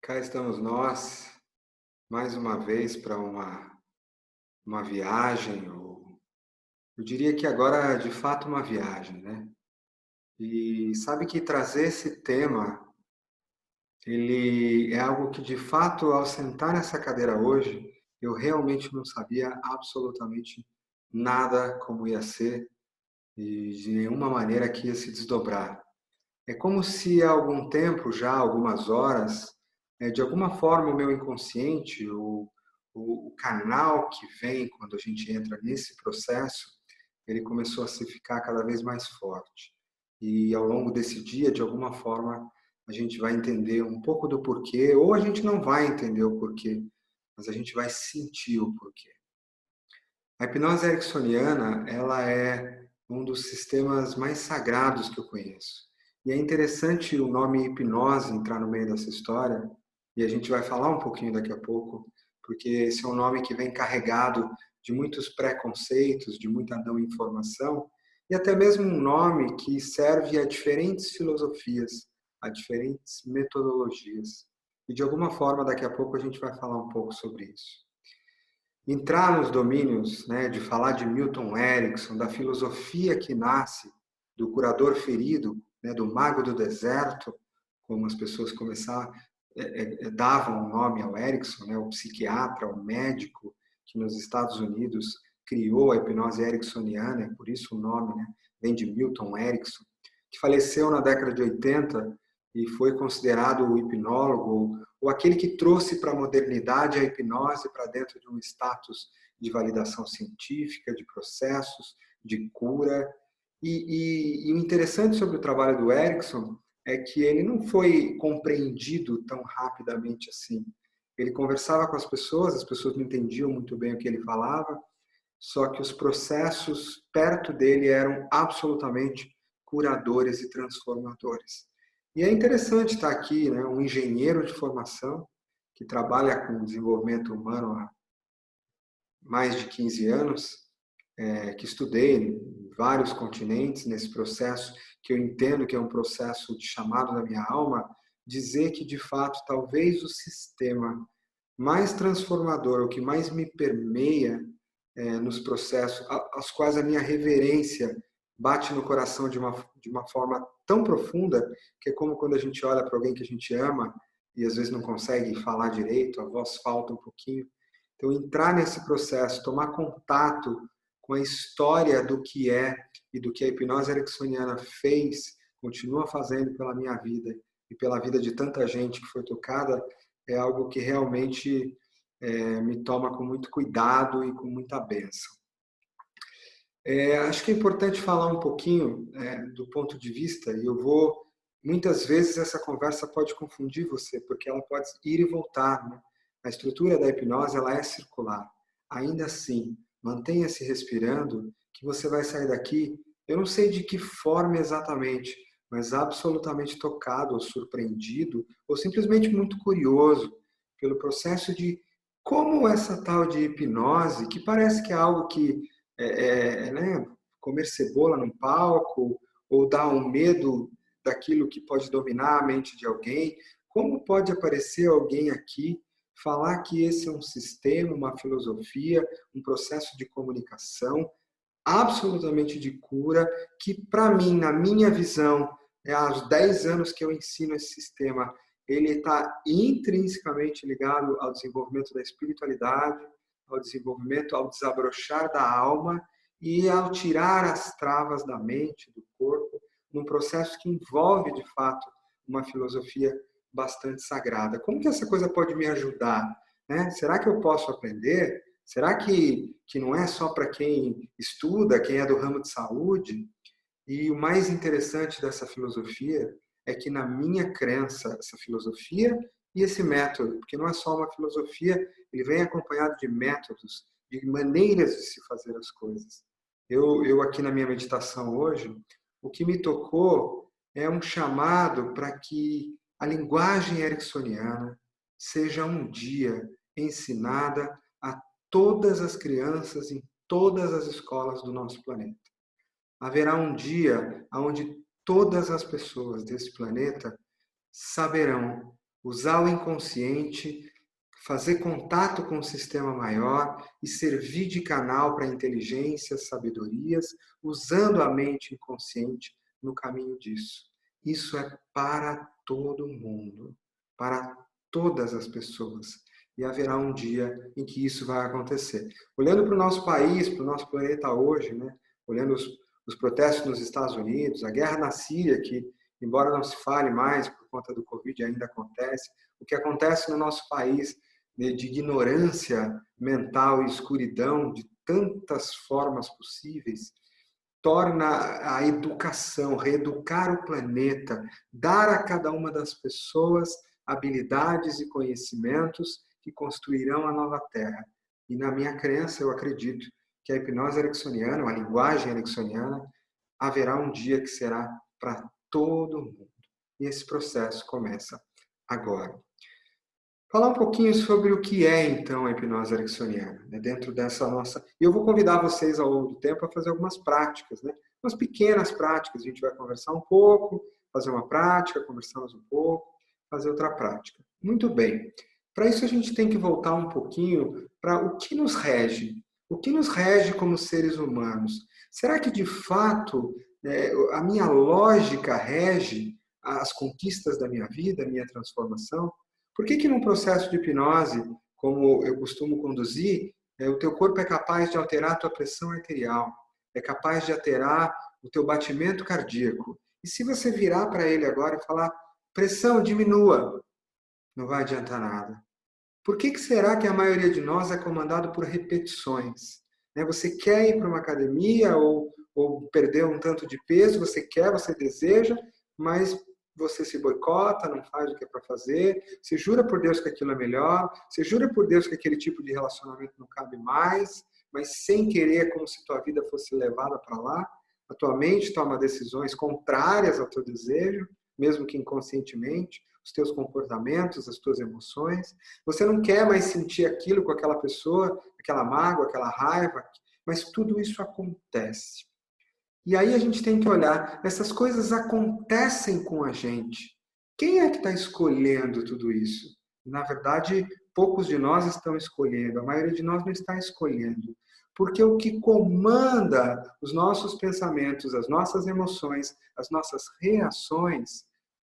Cá estamos nós, mais uma vez, para uma viagem, ou eu diria que agora de fato uma viagem, né? E sabe que trazer esse tema, ele é algo que de fato, ao sentar nessa cadeira hoje, eu realmente não sabia absolutamente nada como ia ser e de nenhuma maneira que ia se desdobrar. É como se há algum tempo, já algumas horas, de alguma forma o meu inconsciente, o canal que vem quando a gente entra nesse processo, ele começou a se ficar cada vez mais forte. E ao longo desse dia, de alguma forma, a gente vai entender um pouco do porquê, ou a gente não vai entender o porquê, mas a gente vai sentir o porquê. A hipnose ericksoniana, ela é um dos sistemas mais sagrados que eu conheço. E é interessante o nome hipnose entrar no meio dessa história, e a gente vai falar um pouquinho daqui a pouco, porque esse é um nome que vem carregado de muitos preconceitos, de muita não informação, e até mesmo um nome que serve a diferentes filosofias, a diferentes metodologias. E de alguma forma, daqui a pouco a gente vai falar um pouco sobre isso. Entrar nos domínios, né, de falar de Milton Erickson, da filosofia que nasce do curador ferido, né, do mago do deserto, como as pessoas começaram, davam o nome ao Erickson, né, o psiquiatra, o médico que nos Estados Unidos criou a hipnose ericksoniana, é por isso o nome, né, vem de Milton Erickson, que faleceu na década de 80 e foi considerado o hipnólogo ou aquele que trouxe para a modernidade a hipnose para dentro de um status de validação científica, de processos, de cura. E o interessante sobre o trabalho do Erickson é que ele não foi compreendido tão rapidamente assim. Ele conversava com as pessoas não entendiam muito bem o que ele falava, só que os processos perto dele eram absolutamente curadores e transformadores. E é interessante estar aqui, né, um engenheiro de formação que trabalha com desenvolvimento humano há mais de 15 anos, que estudei em vários continentes nesse processo, que eu entendo que é um processo de chamado da minha alma, dizer que, de fato, talvez o sistema mais transformador, o que mais me permeia nos processos, aos quais a minha reverência bate no coração de uma forma tão profunda, que é como quando a gente olha para alguém que a gente ama e às vezes não consegue falar direito, a voz falta um pouquinho. Então, entrar nesse processo, tomar contato com a história do que é e do que a hipnose ericksoniana fez, continua fazendo pela minha vida e pela vida de tanta gente que foi tocada, é algo que realmente me toma com muito cuidado e com muita bênção. Acho que é importante falar um pouquinho do ponto de vista, e eu vou. Muitas vezes essa conversa pode confundir você, porque ela pode ir e voltar, né? A estrutura da hipnose ela é circular. Ainda assim, mantenha-se respirando, que você vai sair daqui, eu não sei de que forma exatamente, mas absolutamente tocado ou surpreendido, ou simplesmente muito curioso pelo processo de como essa tal de hipnose, que parece que é algo que né, comer cebola num palco ou dar um medo daquilo que pode dominar a mente de alguém. Como pode aparecer alguém aqui falar que esse é um sistema, uma filosofia, um processo de comunicação absolutamente de cura, que para mim, na minha visão, há 10 anos que eu ensino esse sistema, ele está intrinsecamente ligado ao desenvolvimento da espiritualidade, ao desenvolvimento, ao desabrochar da alma e ao tirar as travas da mente, do corpo, num processo que envolve, de fato, uma filosofia bastante sagrada. Como que essa coisa pode me ajudar? Né? Será que eu posso aprender? Será que não é só para quem estuda, quem é do ramo de saúde? E o mais interessante dessa filosofia é que, na minha crença, essa filosofia e esse método, porque não é só uma filosofia, ele vem acompanhado de métodos, de maneiras de se fazer as coisas. Eu aqui na minha meditação hoje, o que me tocou é um chamado para que a linguagem ericksoniana seja um dia ensinada a todas as crianças em todas as escolas do nosso planeta. Haverá um dia onde todas as pessoas desse planeta saberão usar o inconsciente, fazer contato com o sistema maior e servir de canal para inteligências, sabedorias, usando a mente inconsciente no caminho disso. Isso é para todo mundo, para todas as pessoas. E haverá um dia em que isso vai acontecer. Olhando para o nosso país, para o nosso planeta hoje, né? Olhando os protestos nos Estados Unidos, a guerra na Síria, que, embora não se fale mais por conta do Covid, ainda acontece, o que acontece no nosso país de ignorância mental e escuridão de tantas formas possíveis, torna a educação, reeducar o planeta, dar a cada uma das pessoas habilidades e conhecimentos que construirão a nova Terra. E na minha crença, eu acredito que a hipnose ericksoniana, a linguagem ericksoniana, haverá um dia que será para todo mundo. E esse processo começa agora. Falar um pouquinho sobre o que é, então, a hipnose ericksoniana, né? Dentro dessa nossa... E eu vou convidar vocês, ao longo do tempo, a fazer algumas práticas, né? Umas pequenas práticas. A gente vai conversar um pouco, fazer uma prática, conversamos um pouco, fazer outra prática. Muito bem. Para isso, a gente tem que voltar um pouquinho para o que nos rege. O que nos rege como seres humanos? Será que, de fato, a minha lógica rege as conquistas da minha vida, a minha transformação? Por que num processo de hipnose, como eu costumo conduzir, o teu corpo é capaz de alterar a tua pressão arterial, é capaz de alterar o teu batimento cardíaco. E se você virar para ele agora e falar, pressão, diminua, não vai adiantar nada. Por que será que a maioria de nós é comandado por repetições? Você quer ir para uma academia ou perder um tanto de peso, você quer, você deseja, mas você se boicota, não faz o que é para fazer, você jura por Deus que aquilo é melhor, você jura por Deus que aquele tipo de relacionamento não cabe mais, mas sem querer, como se tua vida fosse levada para lá, a tua mente toma decisões contrárias ao teu desejo, mesmo que inconscientemente, os teus comportamentos, as tuas emoções. Você não quer mais sentir aquilo com aquela pessoa, aquela mágoa, aquela raiva, mas tudo isso acontece. E aí a gente tem que olhar, essas coisas acontecem com a gente. Quem é que está escolhendo tudo isso? Na verdade, poucos de nós estão escolhendo, a maioria de nós não está escolhendo. Porque o que comanda os nossos pensamentos, as nossas emoções, as nossas reações,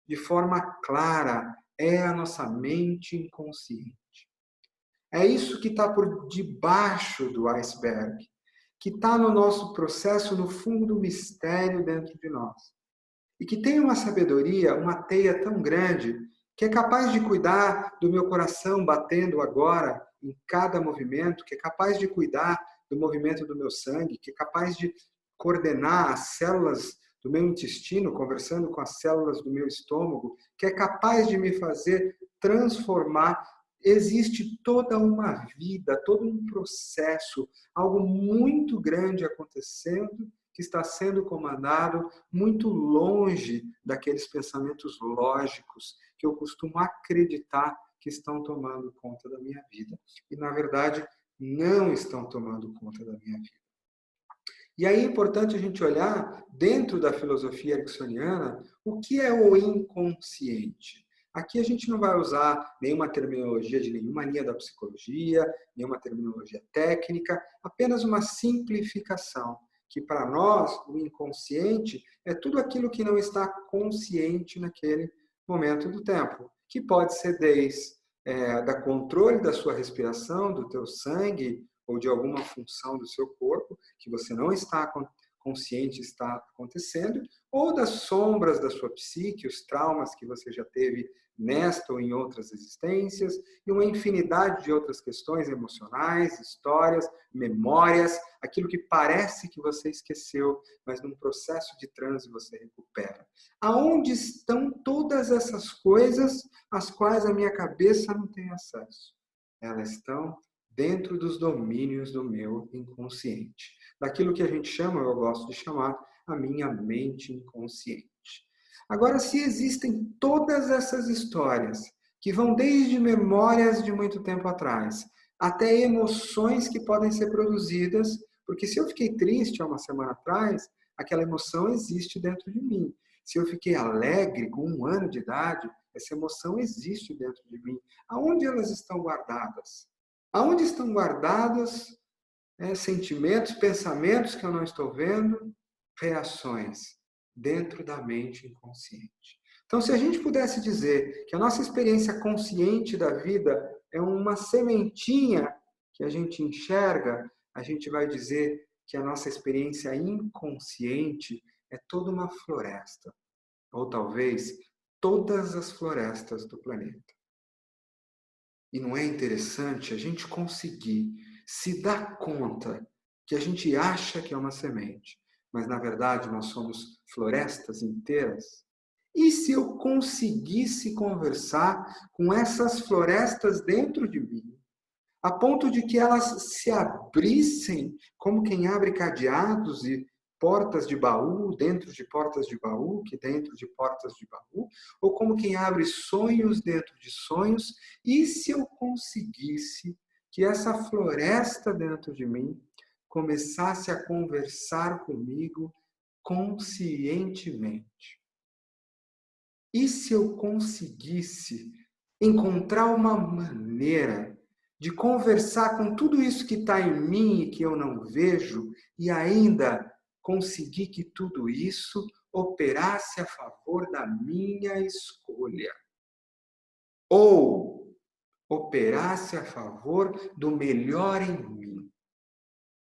de forma clara, é a nossa mente inconsciente. É isso que está por debaixo do iceberg, que está no nosso processo, no fundo do mistério dentro de nós. E que tem uma sabedoria, uma teia tão grande, que é capaz de cuidar do meu coração batendo agora em cada movimento, que é capaz de cuidar do movimento do meu sangue, que é capaz de coordenar as células do meu intestino, conversando com as células do meu estômago, que é capaz de me fazer transformar. Existe toda uma vida, todo um processo, algo muito grande acontecendo, que está sendo comandado muito longe daqueles pensamentos lógicos que eu costumo acreditar que estão tomando conta da minha vida. E, na verdade, não estão tomando conta da minha vida. E aí é importante a gente olhar, dentro da filosofia ericksoniana, o que é o inconsciente. Aqui a gente não vai usar nenhuma terminologia de nenhuma linha da psicologia, nenhuma terminologia técnica, apenas uma simplificação, que para nós, o inconsciente, é tudo aquilo que não está consciente naquele momento do tempo, que pode ser desde da controle da sua respiração, do teu sangue, ou de alguma função do seu corpo, que você não está consciente está acontecendo, ou das sombras da sua psique, os traumas que você já teve nesta ou em outras existências, e uma infinidade de outras questões emocionais, histórias, memórias, aquilo que parece que você esqueceu, mas num processo de transe você recupera. Aonde estão todas essas coisas às quais a minha cabeça não tem acesso? Elas estão dentro dos domínios do meu inconsciente. Daquilo que a gente chama, eu gosto de chamar, a minha mente inconsciente. Agora, se existem todas essas histórias, que vão desde memórias de muito tempo atrás, até emoções que podem ser produzidas, porque se eu fiquei triste há uma semana atrás, aquela emoção existe dentro de mim. Se eu fiquei alegre com 1 ano de idade, essa emoção existe dentro de mim. Aonde elas estão guardadas? Aonde estão guardados sentimentos, pensamentos que eu não estou vendo, reações dentro da mente inconsciente. Então, se a gente pudesse dizer que a nossa experiência consciente da vida é uma sementinha que a gente enxerga, a gente vai dizer que a nossa experiência inconsciente é toda uma floresta, ou talvez todas as florestas do planeta. E não é interessante a gente conseguir se dar conta que a gente acha que é uma semente, mas na verdade nós somos florestas inteiras? E se eu conseguisse conversar com essas florestas dentro de mim, a ponto de que elas se abrissem como quem abre cadeados e portas de baú, dentro de portas de baú, que dentro de portas de baú, ou como quem abre sonhos dentro de sonhos, e se eu conseguisse que essa floresta dentro de mim começasse a conversar comigo conscientemente? E se eu conseguisse encontrar uma maneira de conversar com tudo isso que está em mim e que eu não vejo, e ainda conseguir que tudo isso operasse a favor da minha escolha? Ou operasse a favor do melhor em mim?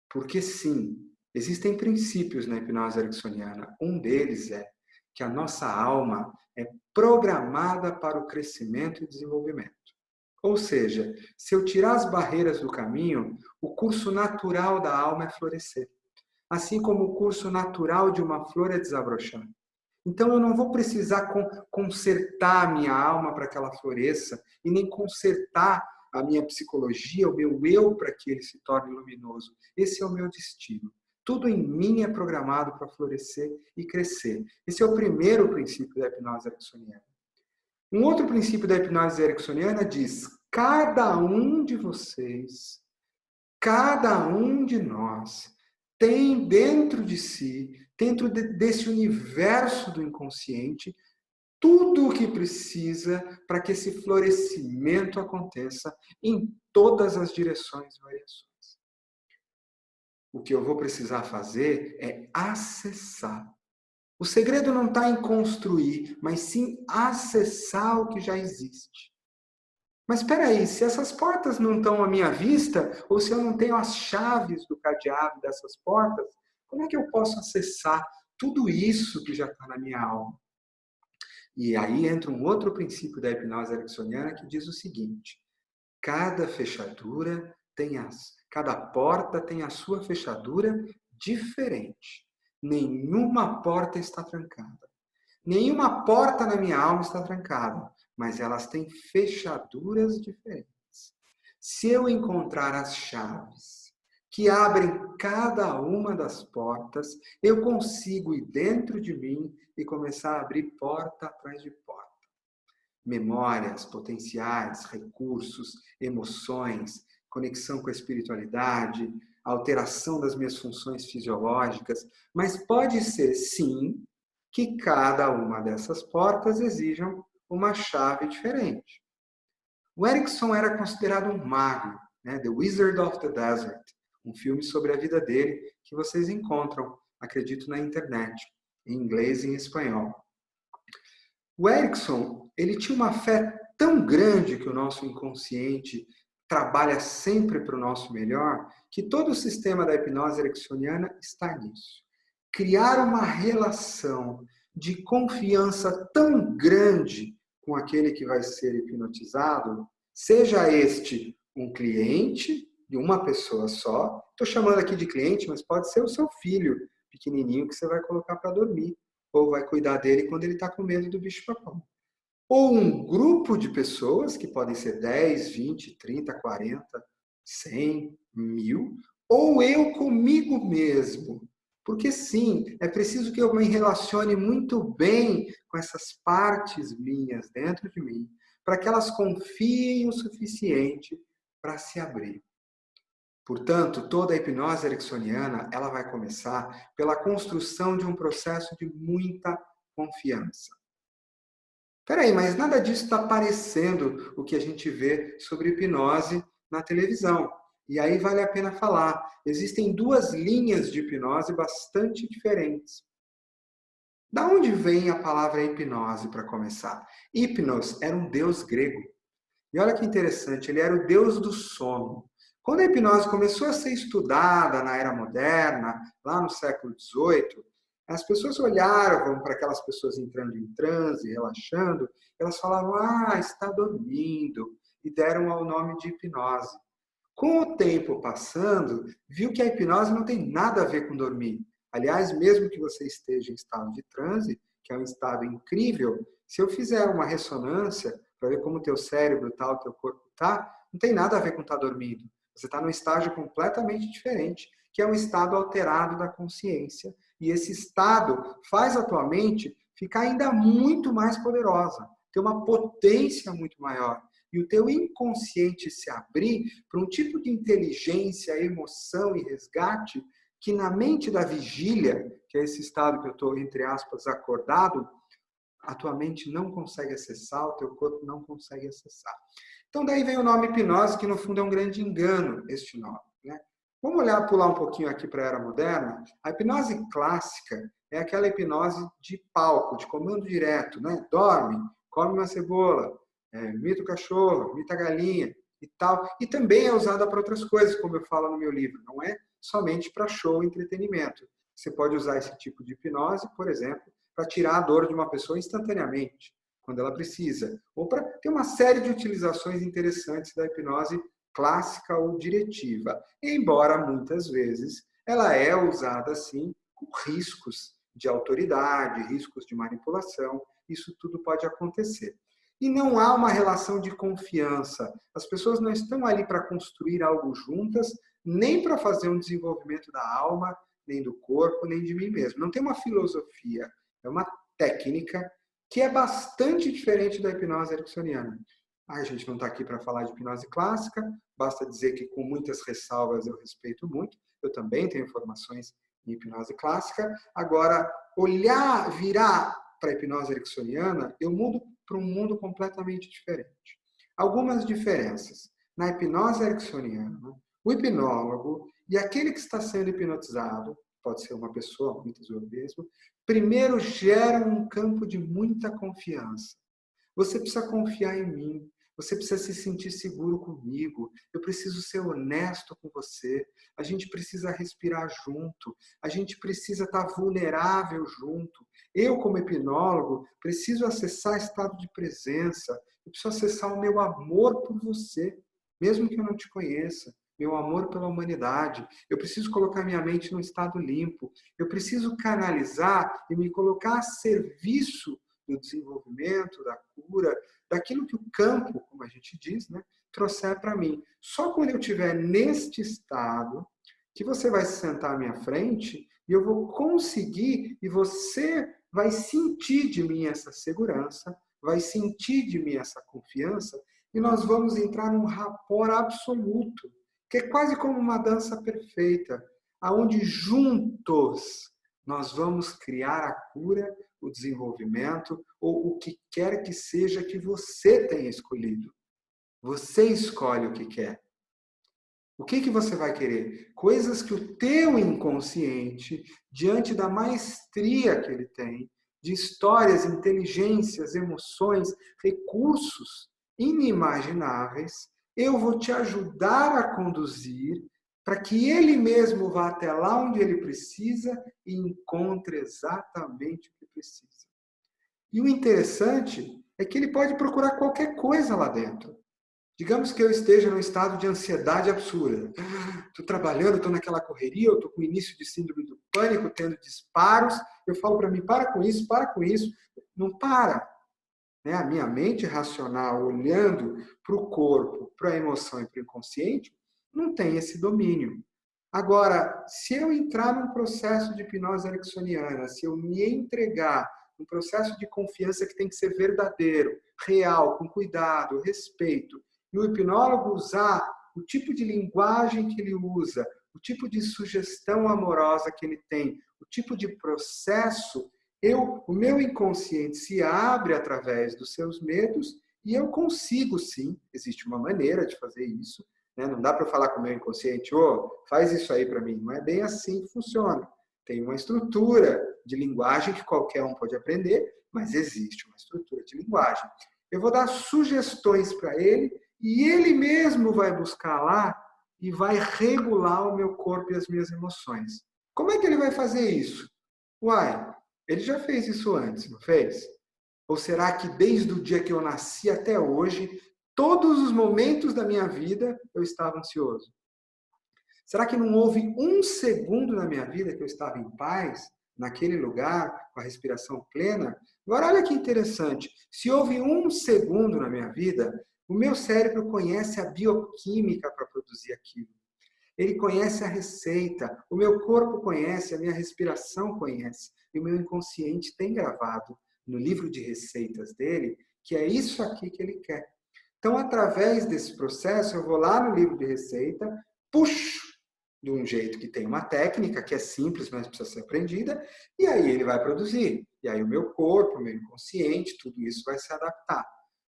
Porque sim, existem princípios na hipnose ericksoniana. Um deles é que a nossa alma é programada para o crescimento e desenvolvimento. Ou seja, se eu tirar as barreiras do caminho, o curso natural da alma é florescer. Assim como o curso natural de uma flor é desabrochar. Então eu não vou precisar consertar a minha alma para que ela floresça, e nem consertar a minha psicologia, o meu eu, para que ele se torne luminoso. Esse é o meu destino. Tudo em mim é programado para florescer e crescer. Esse é o primeiro princípio da hipnose ericksoniana. Um outro princípio da hipnose ericksoniana diz: cada um de vocês, cada um de nós, tem dentro de si, dentro desse universo do inconsciente, tudo o que precisa para que esse florescimento aconteça em todas as direções e variações. O que eu vou precisar fazer é acessar. O segredo não está em construir, mas sim acessar o que já existe. Mas espera aí, se essas portas não estão à minha vista, ou se eu não tenho as chaves do cadeado dessas portas, como é que eu posso acessar tudo isso que já está na minha alma? E aí entra um outro princípio da hipnose ericksoniana que diz o seguinte: cada fechadura cada porta tem a sua fechadura diferente. Nenhuma porta está trancada. Nenhuma porta na minha alma está trancada, mas elas têm fechaduras diferentes. Se eu encontrar as chaves que abrem cada uma das portas, eu consigo ir dentro de mim e começar a abrir porta atrás de porta. Memórias, potenciais, recursos, emoções, conexão com a espiritualidade, alteração das minhas funções fisiológicas, mas pode ser, sim, que cada uma dessas portas exijam uma chave diferente. O Erickson era considerado um mago, né? The Wizard of the Desert, um filme sobre a vida dele que vocês encontram, acredito, na internet, em inglês e em espanhol. O Erickson, ele tinha uma fé tão grande que o nosso inconsciente trabalha sempre para o nosso melhor, que todo o sistema da hipnose ericksoniana está nisso. Criar uma relação de confiança tão grande com aquele que vai ser hipnotizado, seja este um cliente de uma pessoa só, estou chamando aqui de cliente, mas pode ser o seu filho pequenininho que você vai colocar para dormir, ou vai cuidar dele quando ele está com medo do bicho-papão. Ou um grupo de pessoas, que podem ser 10, 20, 30, 40, 100, 1000, ou eu comigo mesmo. Porque sim, é preciso que eu me relacione muito bem com essas partes minhas dentro de mim, para que elas confiem o suficiente para se abrir. Portanto, toda a hipnose ericksoniana, ela vai começar pela construção de um processo de muita confiança. Peraí, mas nada disso está parecendo o que a gente vê sobre hipnose na televisão. E aí vale a pena falar. Existem duas linhas de hipnose bastante diferentes. Da onde vem a palavra hipnose, para começar? Hipnos era um deus grego. E olha que interessante, ele era o deus do sono. Quando a hipnose começou a ser estudada na era moderna, lá no século XVIII, as pessoas olhavam para aquelas pessoas entrando em transe, relaxando, elas falavam, está dormindo, e deram ao nome de hipnose. Com o tempo passando, viu que a hipnose não tem nada a ver com dormir. Aliás, mesmo que você esteja em estado de transe, que é um estado incrível, se eu fizer uma ressonância para ver como o teu cérebro está, o teu corpo está, não tem nada a ver com estar dormindo. Você está num estágio completamente diferente, que é um estado alterado da consciência. E esse estado faz a tua mente ficar ainda muito mais poderosa, ter uma potência muito maior. E o teu inconsciente se abrir para um tipo de inteligência, emoção e resgate que na mente da vigília, que é esse estado que eu estou, entre aspas, acordado, a tua mente não consegue acessar, o teu corpo não consegue acessar. Então daí vem o nome hipnose, que no fundo é um grande engano, este nome. Né? Vamos pular um pouquinho aqui para a era moderna. A hipnose clássica é aquela hipnose de palco, de comando direto. Né? Dorme, come uma cebola, imita o cachorro, imita a galinha e tal. E também é usada para outras coisas, como eu falo no meu livro. Não é somente para show e entretenimento. Você pode usar esse tipo de hipnose, por exemplo, para tirar a dor de uma pessoa instantaneamente, quando ela precisa. Ou para ter uma série de utilizações interessantes da hipnose clássica ou diretiva. Embora, muitas vezes, ela é usada, assim, com riscos de autoridade, riscos de manipulação. Isso tudo pode acontecer. E não há uma relação de confiança. As pessoas não estão ali para construir algo juntas, nem para fazer um desenvolvimento da alma, nem do corpo, nem de mim mesmo. Não tem uma filosofia. É uma técnica que é bastante diferente da hipnose ericksoniana. A gente não está aqui para falar de hipnose clássica, basta dizer que com muitas ressalvas eu respeito muito, eu também tenho formações em hipnose clássica. Agora, virar para a hipnose ericksoniana, eu mudo para um mundo completamente diferente. Algumas diferenças. Na hipnose ericksoniana, o hipnólogo e aquele que está sendo hipnotizado, pode ser uma pessoa, muitas vezes mesmo, primeiro gera um campo de muita confiança. Você precisa confiar em mim. Você precisa se sentir seguro comigo. Eu preciso ser honesto com você. A gente precisa respirar junto. A gente precisa estar vulnerável junto. Eu, como hipnólogo, preciso acessar estado de presença. Eu preciso acessar o meu amor por você, mesmo que eu não te conheça. Meu amor pela humanidade. Eu preciso colocar minha mente num estado limpo. Eu preciso canalizar e me colocar a serviço do desenvolvimento, da cura, daquilo que o campo, como a gente diz, né, trouxer para mim. Só quando eu estiver neste estado que você vai se sentar à minha frente e eu vou conseguir e você vai sentir de mim essa segurança, vai sentir de mim essa confiança e nós vamos entrar num rapport absoluto, que é quase como uma dança perfeita, aonde juntos nós vamos criar a cura, o desenvolvimento ou o que quer que seja que você tenha escolhido. Você escolhe o que quer. O que você vai querer? Coisas que o teu inconsciente, diante da maestria que ele tem, de histórias, inteligências, emoções, recursos inimagináveis, eu vou te ajudar a conduzir para que ele mesmo vá até lá onde ele precisa e encontre exatamente o que precisa. E o interessante é que ele pode procurar qualquer coisa lá dentro. Digamos que eu esteja num estado de ansiedade absurda. Estou trabalhando, estou naquela correria, eu estou com o início de síndrome do pânico, tendo disparos. Eu falo para mim, para com isso, para com isso. Não para. Né? A minha mente racional, olhando para o corpo, para a emoção e para o inconsciente, não tem esse domínio. Agora, se eu entrar num processo de hipnose ericksoniana, se eu me entregar num processo de confiança que tem que ser verdadeiro, real, com cuidado, respeito, e o hipnólogo usar o tipo de linguagem que ele usa, o tipo de sugestão amorosa que ele tem, o tipo de processo, O meu inconsciente se abre através dos seus medos e eu consigo sim, existe uma maneira de fazer isso, né? Não dá para falar com o meu inconsciente, faz isso aí para mim. Não é bem assim que funciona. Tem uma estrutura de linguagem que qualquer um pode aprender, mas existe uma estrutura de linguagem. Eu vou dar sugestões para ele e ele mesmo vai buscar lá e vai regular o meu corpo e as minhas emoções. Como é que ele vai fazer isso? Uai, ele já fez isso antes, não fez? Ou será que desde o dia que eu nasci até hoje, todos os momentos da minha vida eu estava ansioso? Será que não houve um segundo na minha vida que eu estava em paz, naquele lugar, com a respiração plena? Agora, olha que interessante. Se houve um segundo na minha vida, o meu cérebro conhece a bioquímica para produzir aquilo. Ele conhece a receita, o meu corpo conhece, a minha respiração conhece, e o meu inconsciente tem gravado no livro de receitas dele que é isso aqui que ele quer. Então, através desse processo, eu vou lá no livro de receita, puxo de um jeito que tem uma técnica, que é simples, mas precisa ser aprendida, e aí ele vai produzir. E aí o meu corpo, o meu inconsciente, tudo isso vai se adaptar.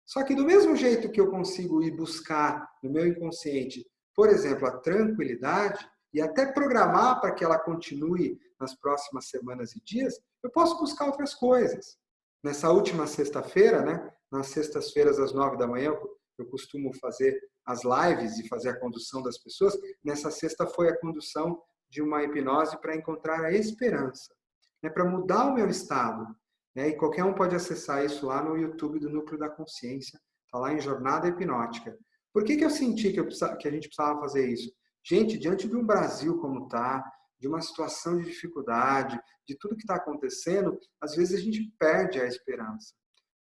Só que do mesmo jeito que eu consigo ir buscar no meu inconsciente, por exemplo, a tranquilidade, e até programar para que ela continue nas próximas semanas e dias, eu posso buscar outras coisas. Nessa última sexta-feira, né, nas sextas-feiras às 9 da manhã, eu costumo fazer as lives e fazer a condução das pessoas. Nessa sexta foi a condução de uma hipnose para encontrar a esperança, né, para mudar o meu estado. Né, e qualquer um pode acessar isso lá no YouTube do Núcleo da Consciência, está lá em Jornada Hipnótica. Por que eu senti que a gente precisava fazer isso? Gente, diante de um Brasil como está, de uma situação de dificuldade, de tudo que está acontecendo, às vezes a gente perde a esperança.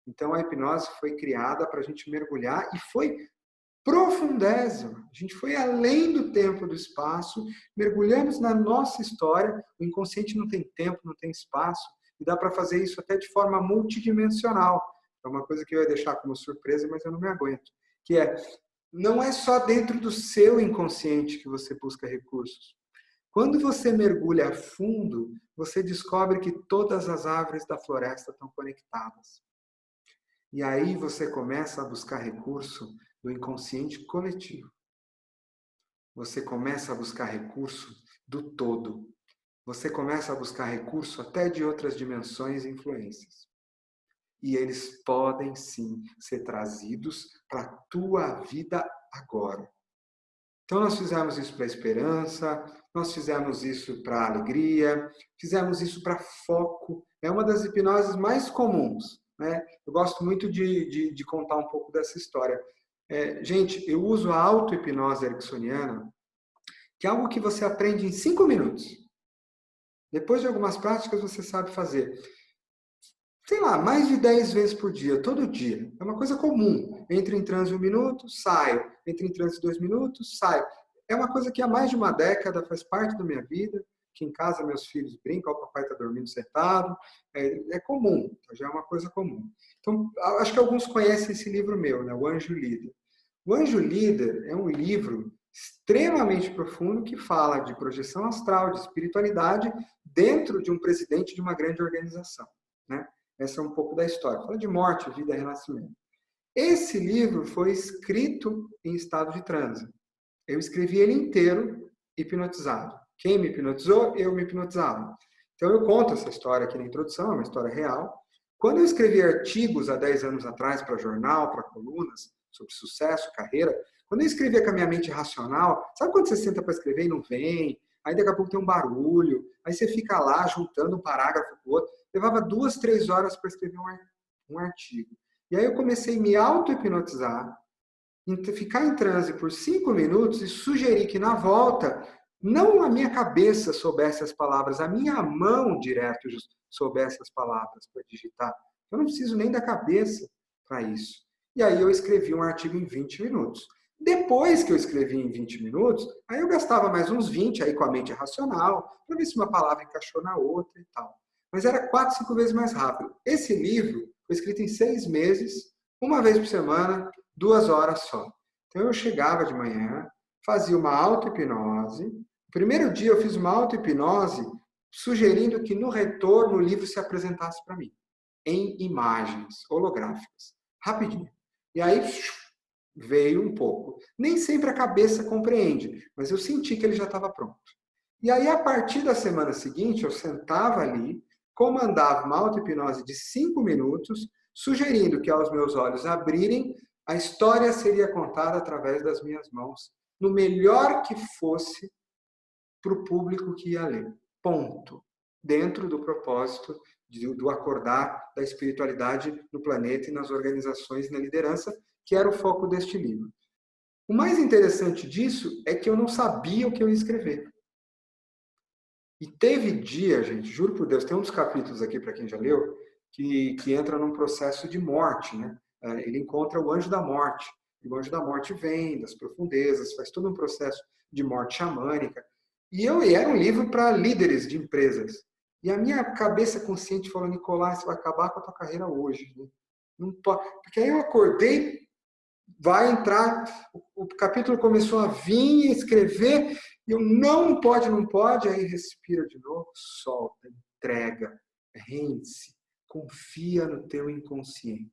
Então, a hipnose foi criada para a gente mergulhar e foi profundésima. A gente foi além do tempo e do espaço, mergulhamos na nossa história. O inconsciente não tem tempo, não tem espaço, e dá para fazer isso até de forma multidimensional. É uma coisa que eu ia deixar como surpresa, mas eu não me aguento. Que é, não é só dentro do seu inconsciente que você busca recursos. Quando você mergulha a fundo, você descobre que todas as árvores da floresta estão conectadas. E aí você começa a buscar recurso do inconsciente coletivo. Você começa a buscar recurso do todo. Você começa a buscar recurso até de outras dimensões e influências. E eles podem sim ser trazidos para a tua vida agora. Então nós fizemos isso para a esperança, nós fizemos isso para a alegria, fizemos isso para foco. É uma das hipnoses mais comuns. Né? Eu gosto muito de contar um pouco dessa história. Gente, eu uso a auto-hipnose ericksoniana, que é algo que você aprende em 5 minutos. Depois de algumas práticas, você sabe fazer. Sei lá, mais de 10 vezes por dia, todo dia. É uma coisa comum. Entro em transe 1 minuto, saio. Entro em transe 2 minutos, saio. É uma coisa que há mais de uma década faz parte da minha vida, que em casa meus filhos brincam, o papai está dormindo sentado. É comum, já é uma coisa comum. Então, acho que alguns conhecem esse livro meu, né? O Anjo Líder. O Anjo Líder é um livro extremamente profundo que fala de projeção astral, de espiritualidade, dentro de um presidente de uma grande organização, né? Essa é um pouco da história. Fala de morte, vida e renascimento. Esse livro foi escrito em estado de transe. Eu escrevi ele inteiro hipnotizado. Quem me hipnotizou? Eu me hipnotizava. Então eu conto essa história aqui na introdução, é uma história real. Quando eu escrevi artigos há 10 anos atrás para jornal, para colunas, sobre sucesso, carreira, quando eu escrevia com a minha mente racional, sabe quando você senta para escrever e não vem? Aí daqui a pouco tem um barulho, aí você fica lá juntando um parágrafo com o outro. Levava 2, 3 horas para escrever um artigo. E aí eu comecei a me auto-hipnotizar, ficar em transe por 5 minutos e sugerir que na volta, não a minha cabeça soubesse as palavras, a minha mão direto soubesse as palavras para digitar. Eu não preciso nem da cabeça para isso. E aí eu escrevi um artigo em 20 minutos. Depois que eu escrevi em 20 minutos, aí eu gastava mais uns 20 aí com a mente racional, para ver se uma palavra encaixou na outra e tal. Mas era 4, 5 vezes mais rápido. Esse livro foi escrito em 6 meses, uma vez por semana, 2 horas só. Então eu chegava de manhã, fazia uma auto-hipnose. No primeiro dia eu fiz uma auto-hipnose sugerindo que no retorno o livro se apresentasse para mim, em imagens holográficas, rapidinho. E aí veio um pouco. Nem sempre a cabeça compreende, mas eu senti que ele já estava pronto. E aí, a partir da semana seguinte, eu sentava ali, comandava uma auto-hipnose de 5 minutos, sugerindo que aos meus olhos abrirem, a história seria contada através das minhas mãos, no melhor que fosse para o público que ia ler. Ponto. Dentro do propósito do acordar da espiritualidade no planeta e nas organizações e na liderança, que era o foco deste livro. O mais interessante disso é que eu não sabia o que eu ia escrever. E teve dia, gente, juro por Deus, tem um dos capítulos aqui, para quem já leu, que entra num processo de morte, né? Ele encontra o anjo da morte. E o anjo da morte vem das profundezas, faz todo um processo de morte xamânica. E era um livro para líderes de empresas. E a minha cabeça consciente falou, Nicolás, você vai acabar com a tua carreira hoje. Né? Não pode. Porque aí eu acordei, vai entrar, o capítulo começou a vir, escrever, e eu não pode, aí respira de novo, solta, entrega, rende-se, confia no teu inconsciente.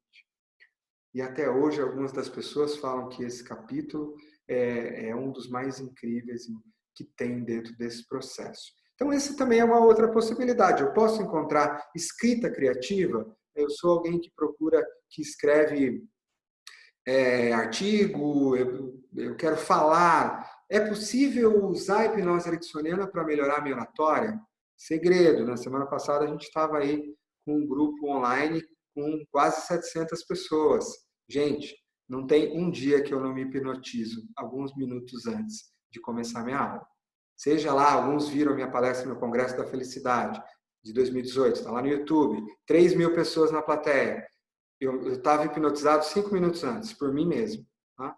E até hoje algumas das pessoas falam que esse capítulo é um dos mais incríveis que tem dentro desse processo. Então esse também é uma outra possibilidade. Eu posso encontrar escrita criativa, eu sou alguém que procura, que escreve artigo, eu quero falar. É possível usar a hipnose ericksoniana para melhorar a minha oratória? Segredo, na semana passada a gente estava aí com um grupo online com quase 700 pessoas. Gente, não tem um dia que eu não me hipnotizo, alguns minutos antes de começar a minha aula. Seja lá, alguns viram minha palestra no Congresso da Felicidade, de 2018, está lá no YouTube, 3.000 pessoas na plateia. Eu estava hipnotizado 5 minutos antes, por mim mesmo. Tá?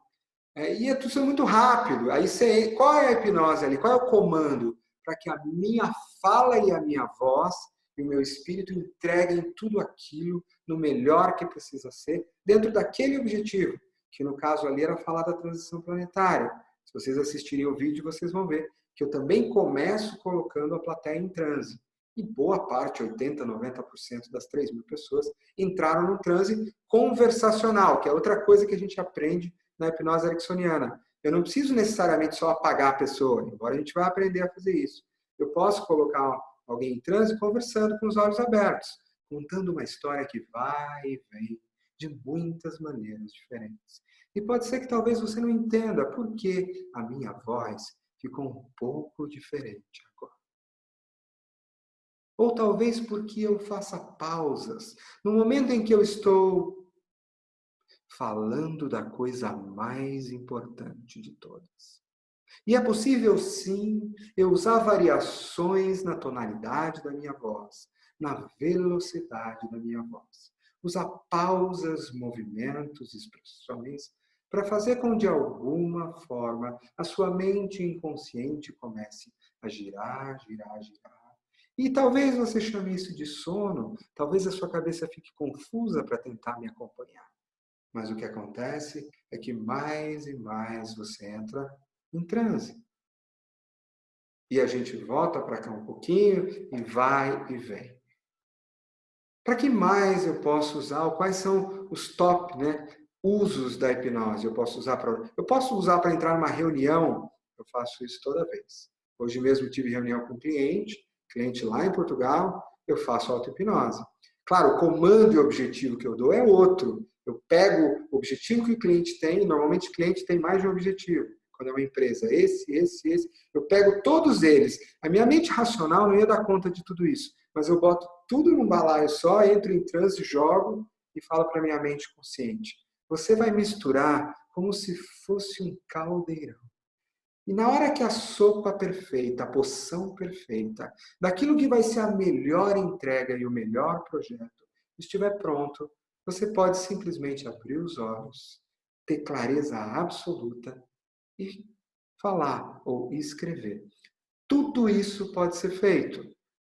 E é tudo muito rápido. Aí qual é a hipnose ali? Qual é o comando? Para que a minha fala e a minha voz e o meu espírito entreguem tudo aquilo no melhor que precisa ser, dentro daquele objetivo, que no caso ali era falar da transição planetária. Se vocês assistirem o vídeo, vocês vão ver que eu também começo colocando a plateia em transe. E boa parte, 80%, 90% das 3.000 pessoas entraram no transe conversacional, que é outra coisa que a gente aprende na hipnose ericksoniana. Eu não preciso necessariamente só apagar a pessoa, embora a gente vá aprender a fazer isso. Eu posso colocar alguém em transe conversando com os olhos abertos, contando uma história que vai e vem de muitas maneiras diferentes. E pode ser que talvez você não entenda por que a minha voz ficou um pouco diferente agora. Ou talvez porque eu faça pausas no momento em que eu estou falando da coisa mais importante de todas. E é possível, sim, eu usar variações na tonalidade da minha voz, na velocidade da minha voz. Usar pausas, movimentos, expressões, para fazer com que, de alguma forma, a sua mente inconsciente comece a girar, girar, girar. E talvez você chame isso de sono, talvez a sua cabeça fique confusa para tentar me acompanhar. Mas o que acontece é que mais e mais você entra em transe. E a gente volta para cá um pouquinho e vai e vem. Para que mais eu posso usar? Quais são os top, usos da hipnose? Eu posso usar para entrar numa reunião. Eu faço isso toda vez. Hoje mesmo tive reunião com um cliente lá em Portugal, eu faço auto-hipnose. Claro, o comando e o objetivo que eu dou é outro. Eu pego o objetivo que o cliente tem, normalmente o cliente tem mais de um objetivo. Quando é uma empresa, esse. Eu pego todos eles. A minha mente racional não ia dar conta de tudo isso, mas eu boto tudo num balaio só, entro em transe, jogo e falo para minha mente consciente. Você vai misturar como se fosse um caldeirão. E na hora que a sopa perfeita, a poção perfeita, daquilo que vai ser a melhor entrega e o melhor projeto, estiver pronto, você pode simplesmente abrir os olhos, ter clareza absoluta e falar ou escrever. Tudo isso pode ser feito.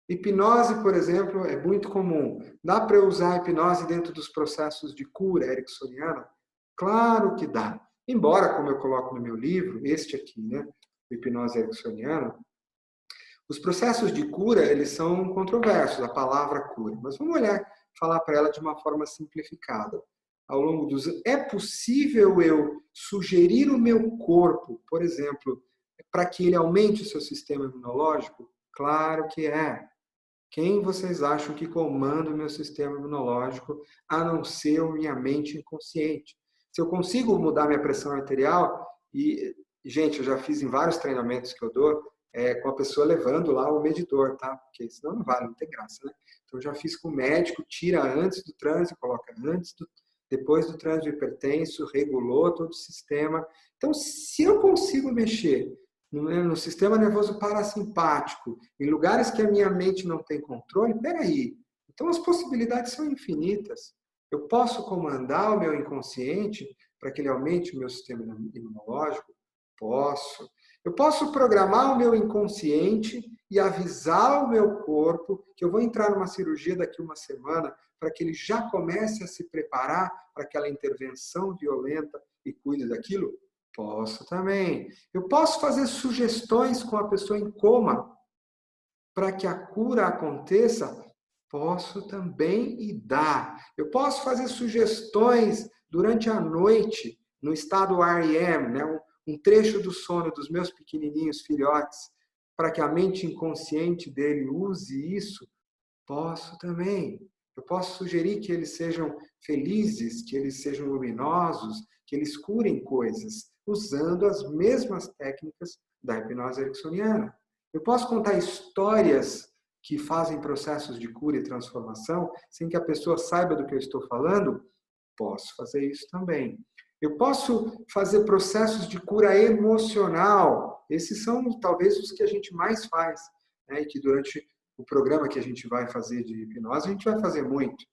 Hipnose, por exemplo, é muito comum. Dá para usar a hipnose dentro dos processos de cura ericksoniana? Claro que dá. Embora, como eu coloco no meu livro, este aqui, o Hipnose Ericksoniana, Os processos de cura, eles são controversos, a palavra cura, mas vamos falar para ela de uma forma simplificada. Ao longo dos anos, é possível eu sugerir o meu corpo, por exemplo, para que ele aumente o seu sistema imunológico? Claro que é. Quem vocês acham que comanda o meu sistema imunológico, a não ser a minha mente inconsciente? Se eu consigo mudar minha pressão arterial, e, gente, eu já fiz em vários treinamentos que eu dou, com a pessoa levando lá o medidor, tá? Porque senão não vale, não tem graça, né? Então, eu já fiz com o médico, tira antes do trânsito, coloca depois do trânsito hipertenso, regulou todo o sistema. Então, se eu consigo mexer no sistema nervoso parasimpático, em lugares que a minha mente não tem controle, peraí. Então as possibilidades são infinitas. Eu posso comandar o meu inconsciente para que ele aumente o meu sistema imunológico? Posso. Eu posso programar o meu inconsciente e avisar o meu corpo que eu vou entrar numa cirurgia daqui uma semana para que ele já comece a se preparar para aquela intervenção violenta e cuide daquilo? Posso também. Eu posso fazer sugestões com a pessoa em coma para que a cura aconteça? Posso também e dar. Eu posso fazer sugestões durante a noite, no estado REM, né? Um trecho do sono dos meus pequenininhos filhotes, para que a mente inconsciente dele use isso? Posso também. Eu posso sugerir que eles sejam felizes, que eles sejam luminosos, que eles curem coisas, usando as mesmas técnicas da hipnose ericksoniana. Eu posso contar histórias que fazem processos de cura e transformação sem que a pessoa saiba do que eu estou falando? Posso fazer isso também. Eu posso fazer processos de cura emocional. Esses são talvez os que a gente mais faz, né? E que durante o programa que a gente vai fazer de hipnose, a gente vai fazer muito.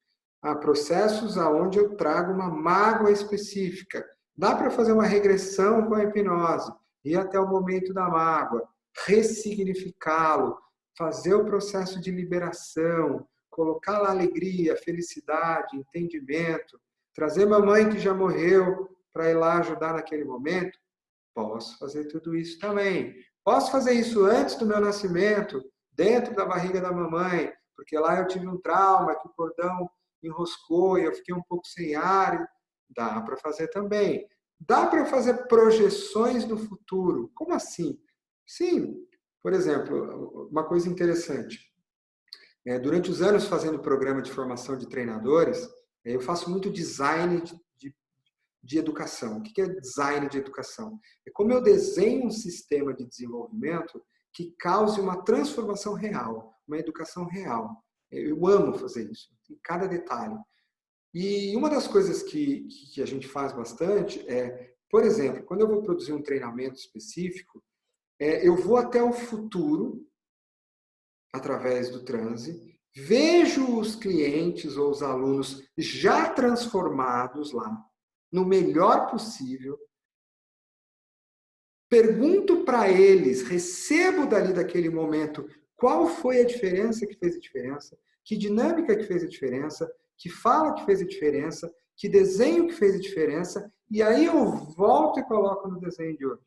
Há processos aonde eu trago uma mágoa específica. Dá para fazer uma regressão com a hipnose, ir até o momento da mágoa, ressignificá-lo, fazer o processo de liberação, colocar lá alegria, felicidade, entendimento, trazer mamãe que já morreu para ir lá ajudar naquele momento. Posso fazer tudo isso também. Posso fazer isso antes do meu nascimento, dentro da barriga da mamãe, porque lá eu tive um trauma que o cordão enroscou e eu fiquei um pouco sem ar. Dá para fazer também. Dá para fazer projeções no futuro. Como assim? Sim. Por exemplo, uma coisa interessante. Durante os anos fazendo programa de formação de treinadores, eu faço muito design de educação. O que é design de educação? É como eu desenho um sistema de desenvolvimento que cause uma transformação real, uma educação real. Eu amo fazer isso, em cada detalhe. E uma das coisas que a gente faz bastante por exemplo, quando eu vou produzir um treinamento específico, eu vou até o futuro, através do transe, vejo os clientes ou os alunos já transformados lá, no melhor possível, pergunto para eles, recebo dali daquele momento qual foi a diferença que fez a diferença, que dinâmica que fez a diferença, que fala que fez a diferença, que desenho que fez a diferença, e aí eu volto e coloco no desenho de hoje.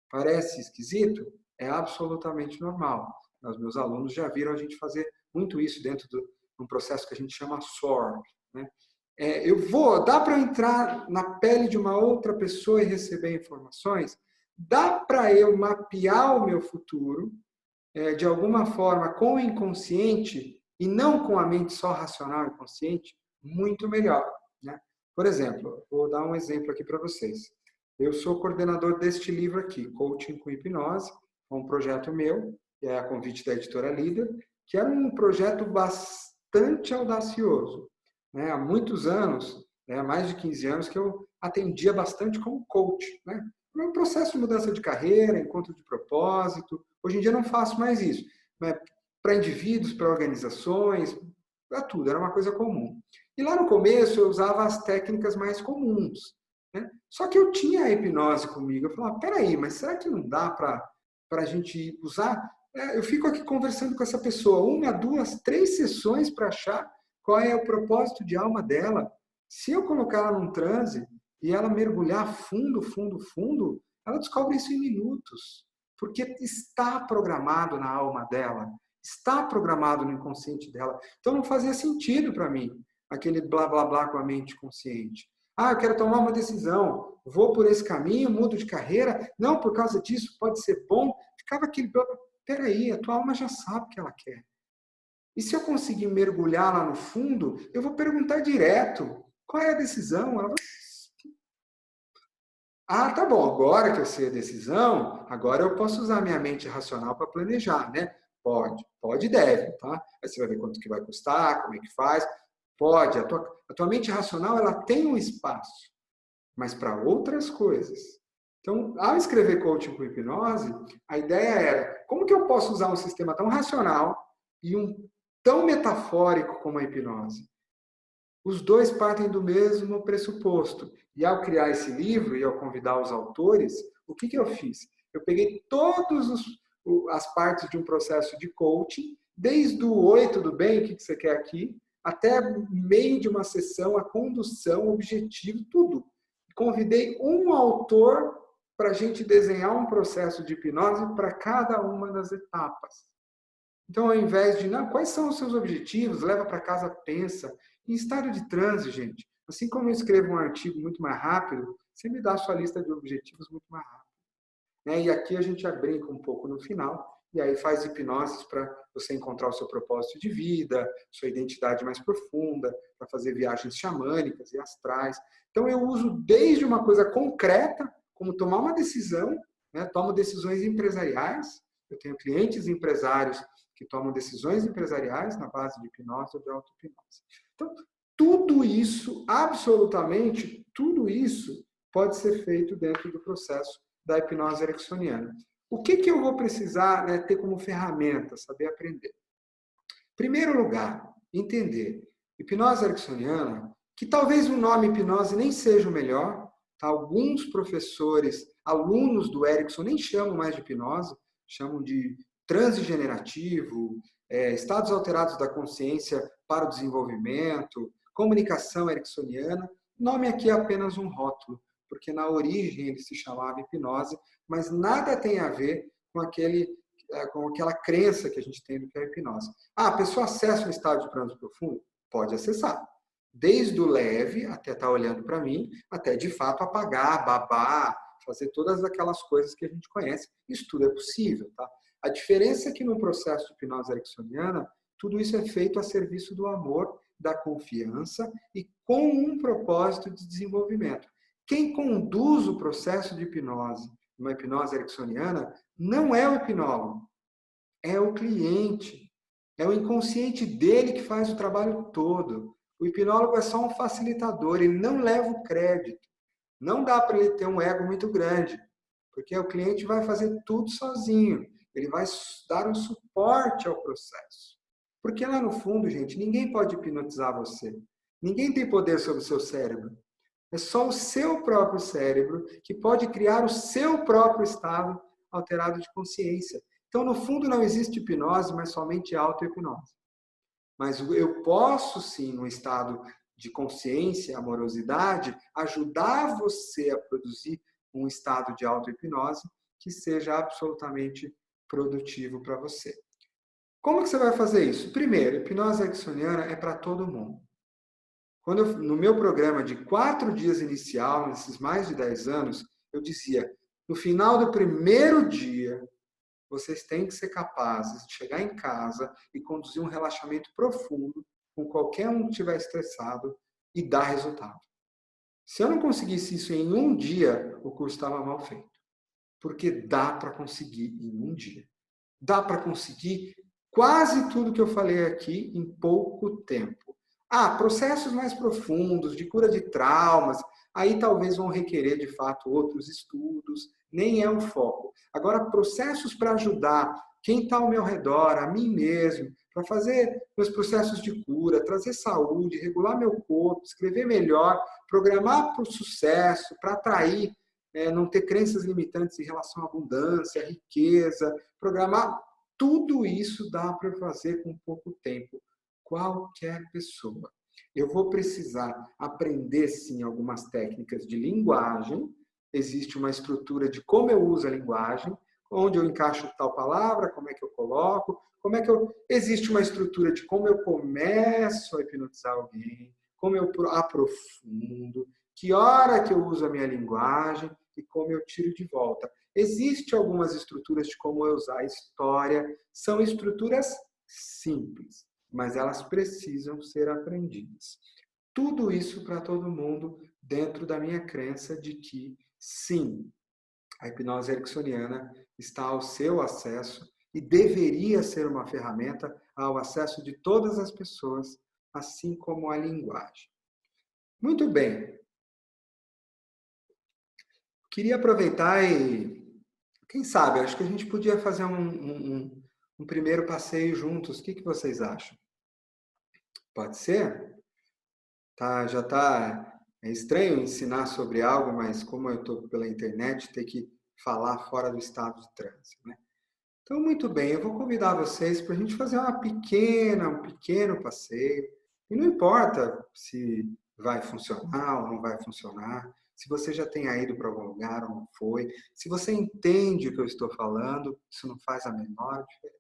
Parece esquisito? É absolutamente normal. Os meus alunos já viram a gente fazer muito isso dentro de um processo que a gente chama SOR. Né? Dá para eu entrar na pele de uma outra pessoa e receber informações? Dá para eu mapear o meu futuro, de alguma forma, com o inconsciente e não com a mente só racional e consciente? Muito melhor. Né? Por exemplo, vou dar um exemplo aqui para vocês. Eu sou coordenador deste livro aqui, Coaching com Hipnose, um projeto meu, que é a convite da editora Líder, que era um projeto bastante audacioso. Né? Há muitos anos, mais de 15 anos, que eu atendia bastante como coach. Né? Era um processo de mudança de carreira, encontro de propósito. Hoje em dia não faço mais isso. Né? Para indivíduos, para organizações, para tudo, era uma coisa comum. E lá no começo eu usava as técnicas mais comuns. Né? Só que eu tinha a hipnose comigo. Eu falava, peraí, mas será que não dá para a gente usar? Eu fico aqui conversando com essa pessoa, 1, 2, 3 sessões para achar qual é o propósito de alma dela. Se eu colocar ela num transe e ela mergulhar fundo, fundo, fundo, ela descobre isso em minutos. porque está programado na alma dela, está programado no inconsciente dela. Então não fazia sentido para mim aquele blá blá blá com a mente consciente. Ah, eu quero tomar uma decisão, vou por esse caminho, mudo de carreira, não, por causa disso pode ser bom. Ficava aquele blá blá. Peraí, a tua alma já sabe o que ela quer. E se eu conseguir mergulhar lá no fundo, eu vou perguntar direto, qual é a decisão? Ela vai... Ah, tá bom, agora que eu sei a decisão, agora eu posso usar minha mente racional para planejar, né? Pode e deve, tá? Aí você vai ver quanto que vai custar, como é que faz. Pode, a tua mente racional, ela tem um espaço, mas para outras coisas. Então, ao escrever coaching com hipnose, a ideia era, como que eu posso usar um sistema tão racional e um tão metafórico como a hipnose? Os dois partem do mesmo pressuposto. E ao criar esse livro e ao convidar os autores, o que eu fiz? Eu peguei todas as partes de um processo de coaching, desde o oi, tudo bem, o que você quer aqui, até meio de uma sessão, a condução, o objetivo, tudo. Convidei um autor para a gente desenhar um processo de hipnose para cada uma das etapas. Então, ao invés de, não, quais são os seus objetivos? Leva para casa, pensa. Em estado de transe, gente, assim como eu escrevo um artigo muito mais rápido, você me dá a sua lista de objetivos muito mais rápido. Né? E aqui a gente brinca um pouco no final, e aí faz hipnoses para você encontrar o seu propósito de vida, sua identidade mais profunda, para fazer viagens xamânicas e astrais. Então, eu uso desde uma coisa concreta, como tomar uma decisão, né? Tomo decisões empresariais, eu tenho clientes empresários que tomam decisões empresariais na base de hipnose ou de auto-hipnose. Então, tudo isso, absolutamente tudo isso, pode ser feito dentro do processo da hipnose ericksoniana. O que eu vou precisar, né, ter como ferramenta, saber aprender? Em primeiro lugar, entender. Hipnose ericksoniana, que talvez o nome hipnose nem seja o melhor, tá? Alguns professores, alunos do Erickson nem chamam mais de hipnose, chamam de transe generativo, estados alterados da consciência para o desenvolvimento, comunicação ericksoniana. O nome aqui é apenas um rótulo, porque na origem ele se chamava hipnose, mas nada tem a ver com aquela crença que a gente tem do que é a hipnose. Ah, a pessoa acessa um estado de transe profundo? Pode acessar. Desde o leve, até estar olhando para mim, até de fato apagar, babar, fazer todas aquelas coisas que a gente conhece. Isso tudo é possível, tá? A diferença é que no processo de hipnose ericksoniana, tudo isso é feito a serviço do amor, da confiança e com um propósito de desenvolvimento. Quem conduz o processo de hipnose, uma hipnose ericksoniana, não é o hipnólogo, é o cliente. É o inconsciente dele que faz o trabalho todo. O hipnólogo é só um facilitador, ele não leva o crédito. Não dá para ele ter um ego muito grande, porque o cliente vai fazer tudo sozinho. Ele vai dar um suporte ao processo. Porque lá no fundo, gente, ninguém pode hipnotizar você. Ninguém tem poder sobre o seu cérebro. É só o seu próprio cérebro que pode criar o seu próprio estado alterado de consciência. Então, no fundo, não existe hipnose, mas somente auto-hipnose. Mas eu posso, sim, no estado de consciência, amorosidade, ajudar você a produzir um estado de auto-hipnose que seja absolutamente produtivo para você. Como que você vai fazer isso? Primeiro, hipnose ericksoniana é para todo mundo. No meu programa de 4 dias inicial, nesses mais de 10 anos, eu dizia, no final do primeiro dia, vocês têm que ser capazes de chegar em casa e conduzir um relaxamento profundo com qualquer um que estiver estressado e dar resultado. Se eu não conseguisse isso em um dia, o curso estava mal feito. Porque dá para conseguir em um dia. Dá para conseguir quase tudo que eu falei aqui em pouco tempo. Ah, processos mais profundos, de cura de traumas, aí talvez vão requerer, de fato, outros estudos, nem é o foco. Agora, processos para ajudar quem está ao meu redor, a mim mesmo, para fazer meus processos de cura, trazer saúde, regular meu corpo, escrever melhor, programar para o sucesso, para atrair, não ter crenças limitantes em relação à abundância, à riqueza, programar, tudo isso dá para fazer com pouco tempo. Qualquer pessoa. Eu vou precisar aprender, sim, algumas técnicas de linguagem. Existe uma estrutura de como eu uso a linguagem, onde eu encaixo tal palavra, como é que eu coloco, como é que eu... Existe uma estrutura de como eu começo a hipnotizar alguém, como eu aprofundo, que hora que eu uso a minha linguagem e como eu tiro de volta. Existem algumas estruturas de como eu usar a história, são estruturas simples, mas elas precisam ser aprendidas. Tudo isso para todo mundo dentro da minha crença de que, sim, a hipnose ericksoniana está ao seu acesso e deveria ser uma ferramenta ao acesso de todas as pessoas, assim como a linguagem. Muito bem. Queria aproveitar e, quem sabe, acho que a gente podia fazer um primeiro passeio juntos. O que vocês acham? Pode ser? Tá, já está... É estranho ensinar sobre algo, mas como eu estou pela internet, ter que falar fora do estado de trânsito, né? Então, muito bem, eu vou convidar vocês para a gente fazer um pequeno passeio. E não importa se vai funcionar ou não vai funcionar, se você já tenha ido para algum lugar ou não foi, se você entende o que eu estou falando, isso não faz a menor diferença.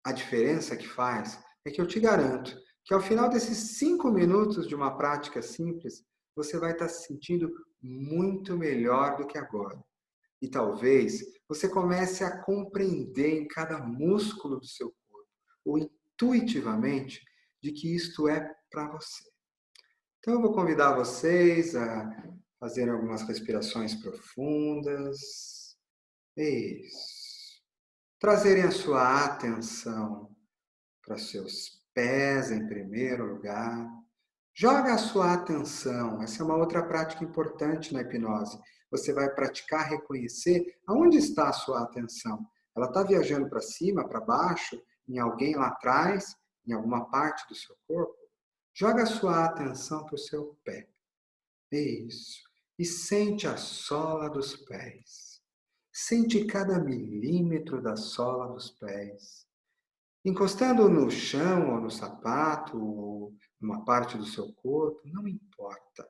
A diferença que faz é que eu te garanto que ao final desses 5 minutos de uma prática simples, você vai estar se sentindo muito melhor do que agora. E talvez você comece a compreender em cada músculo do seu corpo, ou intuitivamente, de que isto é para você. Então, eu vou convidar vocês a fazerem algumas respirações profundas. Isso. Trazerem a sua atenção para seus pés em primeiro lugar. Joga a sua atenção. Essa é uma outra prática importante na hipnose. Você vai praticar reconhecer aonde está a sua atenção. Ela está viajando para cima, para baixo, em alguém lá atrás, em alguma parte do seu corpo? Joga a sua atenção para o seu pé. Isso. E sente a sola dos pés. Sente cada milímetro da sola dos pés. Encostando no chão ou no sapato ou numa parte do seu corpo, não importa.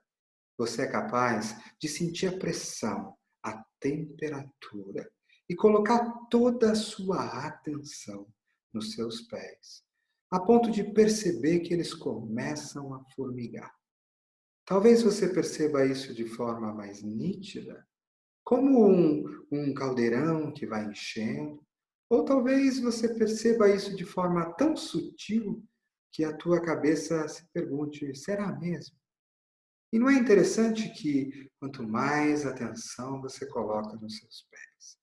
Você é capaz de sentir a pressão, a temperatura e colocar toda a sua atenção nos seus pés, a ponto de perceber que eles começam a formigar. Talvez você perceba isso de forma mais nítida, como um caldeirão que vai enchendo, ou talvez você perceba isso de forma tão sutil que a tua cabeça se pergunte, será mesmo? E não é interessante que quanto mais atenção você coloca nos seus pés,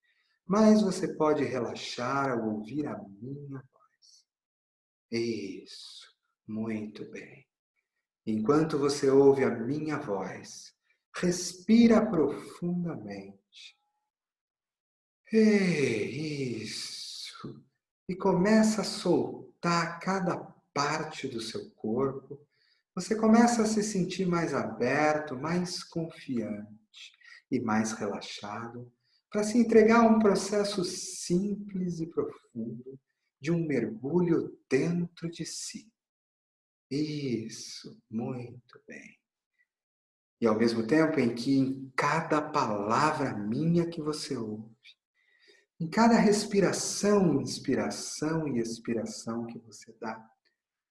mais você pode relaxar ao ouvir a minha voz. Isso, muito bem. Enquanto você ouve a minha voz, respira profundamente. Isso. E começa a soltar cada parte do seu corpo. Você começa a se sentir mais aberto, mais confiante e mais relaxado para se entregar a um processo simples e profundo de um mergulho dentro de si. Isso, muito bem. E ao mesmo tempo em que em cada palavra minha que você ouve, em cada respiração, inspiração e expiração que você dá,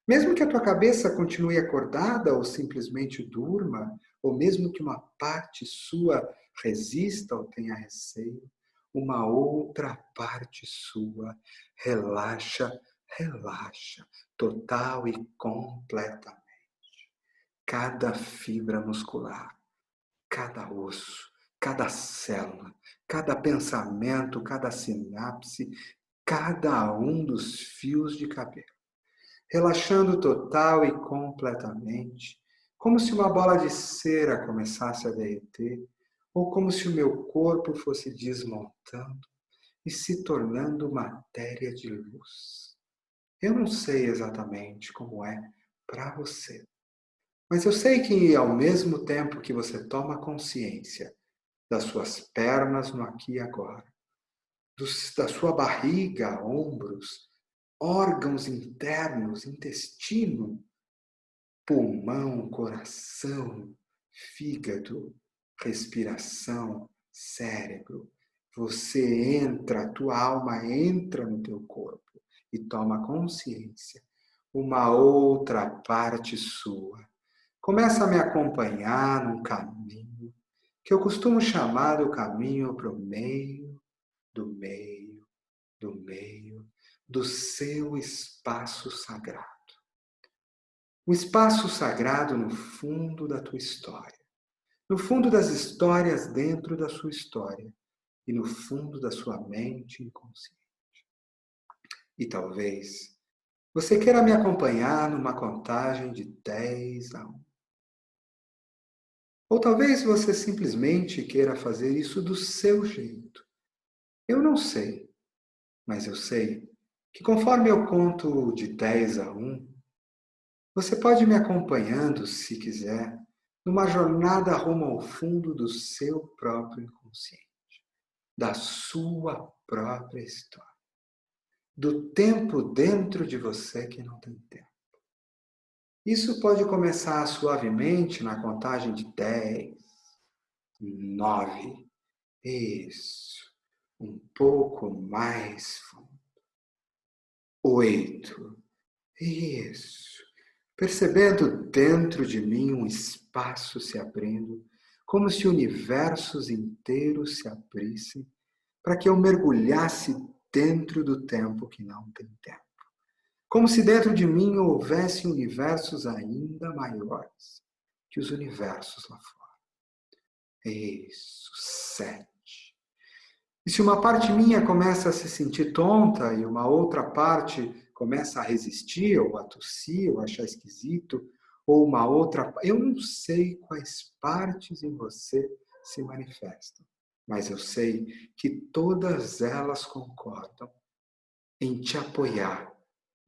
mesmo que a tua cabeça continue acordada ou simplesmente durma, ou mesmo que uma parte sua resista ou tenha receio, uma outra parte sua relaxa, relaxa, total e completamente. Cada fibra muscular, cada osso, cada célula, cada pensamento, cada sinapse, cada um dos fios de cabelo. Relaxando total e completamente, como se uma bola de cera começasse a derreter, ou como se o meu corpo fosse desmontando e se tornando matéria de luz. Eu não sei exatamente como é para você, mas eu sei que ao mesmo tempo que você toma consciência das suas pernas no aqui e agora, da sua barriga, ombros, órgãos internos, intestino, pulmão, coração, fígado, respiração, cérebro, Você entra, a tua alma entra no teu corpo e toma consciência. Uma outra parte sua começa a me acompanhar num caminho que eu costumo chamar o caminho para o meio, do meio, do meio, do seu espaço sagrado. O espaço sagrado no fundo da tua história. No fundo das histórias dentro da sua história. E no fundo da sua mente inconsciente. E talvez você queira me acompanhar numa contagem de 10 a 1. Ou talvez você simplesmente queira fazer isso do seu jeito. Eu não sei, mas eu sei que conforme eu conto de 10 a 1, você pode me acompanhando, se quiser, numa jornada rumo ao fundo do seu próprio inconsciente, da sua própria história, do tempo dentro de você que não tem tempo. Isso pode começar suavemente na contagem de 10, 9, isso, um pouco mais fundo, 8, isso, percebendo dentro de mim um espaço se abrindo, como se universos inteiros se abrissem, para que eu mergulhasse dentro do tempo que não tem tempo. Como se dentro de mim houvesse universos ainda maiores que os universos lá fora. Isso, 7. E se uma parte minha começa a se sentir tonta e uma outra parte começa a resistir, ou a tossir, ou a achar esquisito, ou uma outra... Eu não sei quais partes em você se manifestam, mas eu sei que todas elas concordam em te apoiar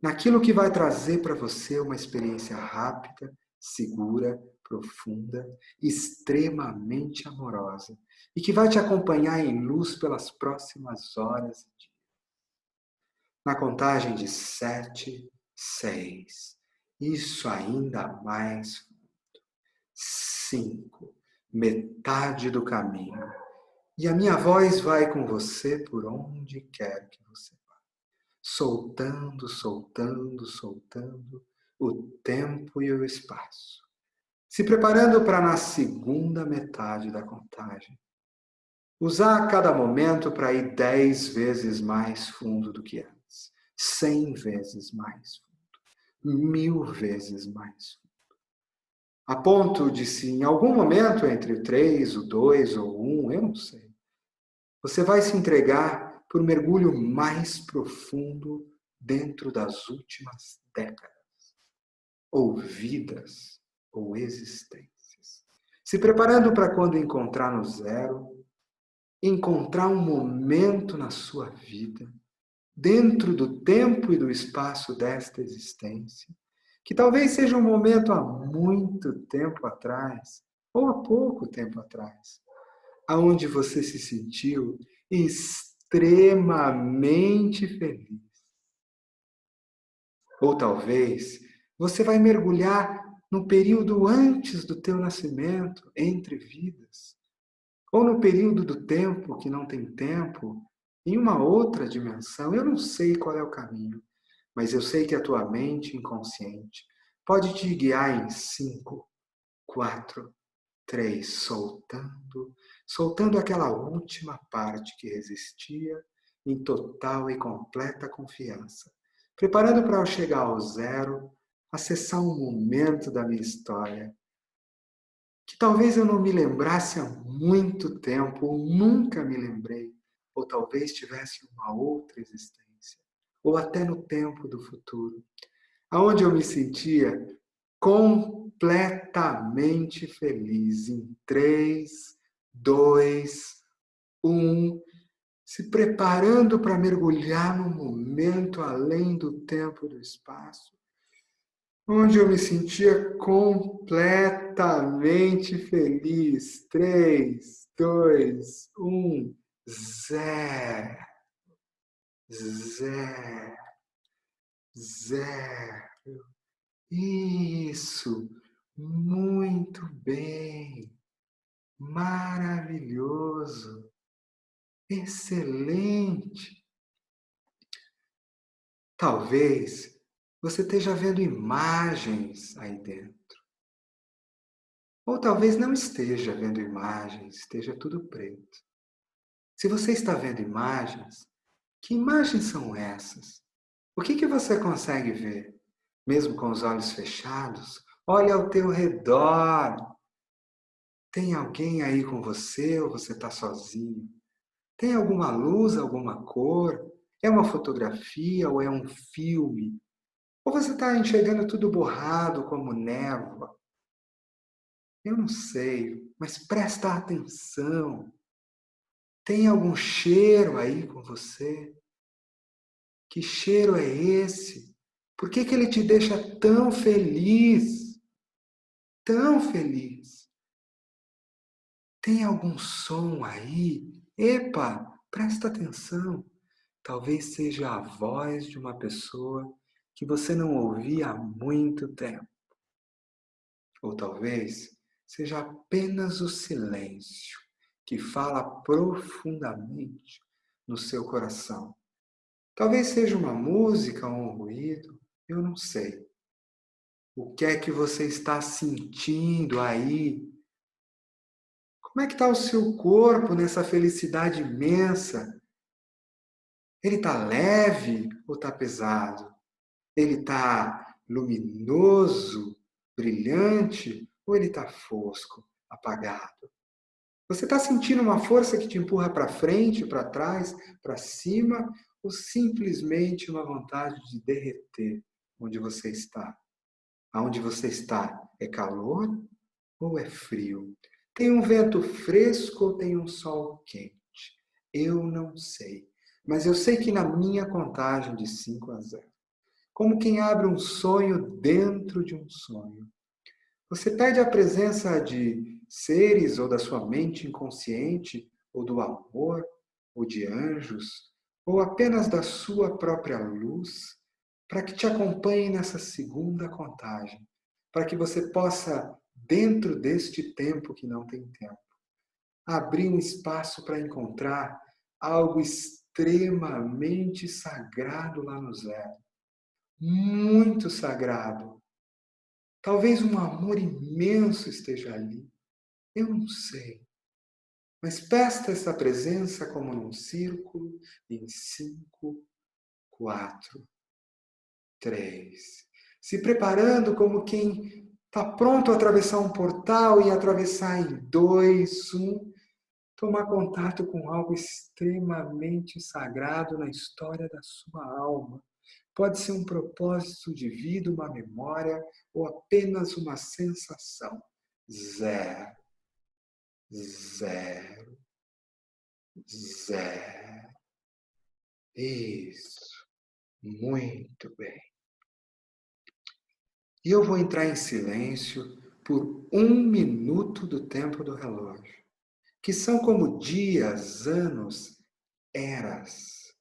naquilo que vai trazer para você uma experiência rápida, segura, profunda, extremamente amorosa e que vai te acompanhar em luz pelas próximas horas e dias. Na contagem de 7, 6, isso ainda mais fundo. 5, metade do caminho. E a minha voz vai com você por onde quer que você vá. Soltando, soltando, soltando o tempo e o espaço. Se preparando para na segunda metade da contagem. Usar cada momento para ir 10 vezes mais fundo do que antes. 100 vezes mais fundo. 1000 vezes mais fundo. A ponto de se em algum momento entre o 3, o 2 ou o 1, eu não sei, você vai se entregar por um mergulho mais profundo dentro das últimas décadas, ou vidas, ou existências. Se preparando para quando encontrar no zero, encontrar um momento na sua vida, dentro do tempo e do espaço desta existência, que talvez seja um momento há muito tempo atrás, ou há pouco tempo atrás, aonde você se sentiu extremamente feliz. Ou talvez você vai mergulhar no período antes do teu nascimento, entre vidas, ou no período do tempo que não tem tempo, em uma outra dimensão. Eu não sei qual é o caminho, mas eu sei que a tua mente inconsciente pode te guiar em 5, 4, 3, soltando aquela última parte que resistia em total e completa confiança, preparando para eu chegar ao zero, acessar um momento da minha história que talvez eu não me lembrasse há muito tempo, ou nunca me lembrei, ou talvez tivesse uma outra existência, ou até no tempo do futuro, aonde eu me sentia completamente feliz em 3, 2, 1, se preparando para mergulhar num momento além do tempo e do espaço, onde eu me sentia completamente feliz. 3, 2, 1, zero, zero, zero. Isso, muito bem, maravilhoso. Excelente! Talvez você esteja vendo imagens aí dentro. Ou talvez não esteja vendo imagens, esteja tudo preto. Se você está vendo imagens, que imagens são essas? O que você consegue ver? Mesmo com os olhos fechados, olha ao teu redor. Tem alguém aí com você ou você está sozinho? Tem alguma luz, alguma cor? É uma fotografia ou é um filme? Ou você está enxergando tudo borrado como névoa? Eu não sei, mas presta atenção. Tem algum cheiro aí com você? Que cheiro é esse? Por que ele te deixa tão feliz? Tão feliz? Tem algum som aí? Epa, presta atenção. Talvez seja a voz de uma pessoa que você não ouvia há muito tempo. Ou talvez seja apenas o silêncio que fala profundamente no seu coração. Talvez seja uma música ou um ruído, eu não sei. O que é que você está sentindo aí? Como é que está o seu corpo nessa felicidade imensa? Ele está leve ou está pesado? Ele está luminoso, brilhante ou ele está fosco, apagado? Você está sentindo uma força que te empurra para frente, para trás, para cima ou simplesmente uma vontade de derreter onde você está? Aonde você está é calor ou é frio? Tem um vento fresco ou tem um sol quente? Eu não sei. Mas eu sei que na minha contagem de 5 a 0, como quem abre um sonho dentro de um sonho, você pede a presença de seres ou da sua mente inconsciente, ou do amor, ou de anjos, ou apenas da sua própria luz, para que te acompanhe nessa segunda contagem, para que você possa, dentro deste tempo que não tem tempo, abrir um espaço para encontrar algo extremamente sagrado lá no zero. Muito sagrado. Talvez um amor imenso esteja ali. Eu não sei. Mas peça essa presença como num círculo em 5, 4, 3. Se preparando como quem está pronto a atravessar um portal e atravessar em 2, 1. Tomar contato com algo extremamente sagrado na história da sua alma. Pode ser um propósito de vida, uma memória ou apenas uma sensação. Zero, zero, zero. Isso. Muito bem. E eu vou entrar em silêncio por 1 minuto do tempo do relógio, que são como dias, anos, eras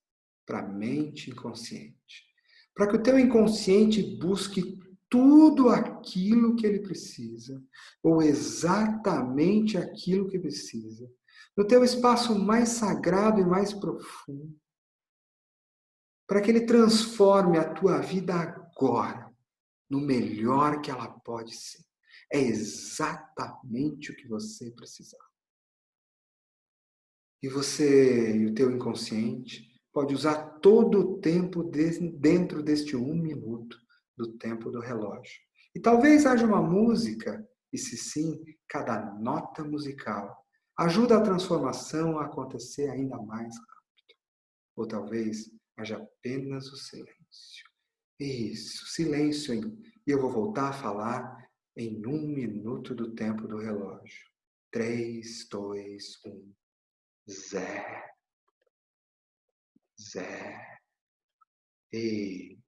para a mente inconsciente. Para que o teu inconsciente busque tudo aquilo que ele precisa, ou exatamente aquilo que precisa, no teu espaço mais sagrado e mais profundo, para que ele transforme a tua vida agora no melhor que ela pode ser. É exatamente o que você precisar. E você e o teu inconsciente pode usar todo o tempo dentro deste 1 minuto do tempo do relógio. E talvez haja uma música, e se sim, cada nota musical ajuda a transformação a acontecer ainda mais rápido. Ou talvez haja apenas o silêncio. Isso, silêncio. E eu vou voltar a falar em 1 minuto do tempo do relógio. 3, 2, 1. Zé, Zé, e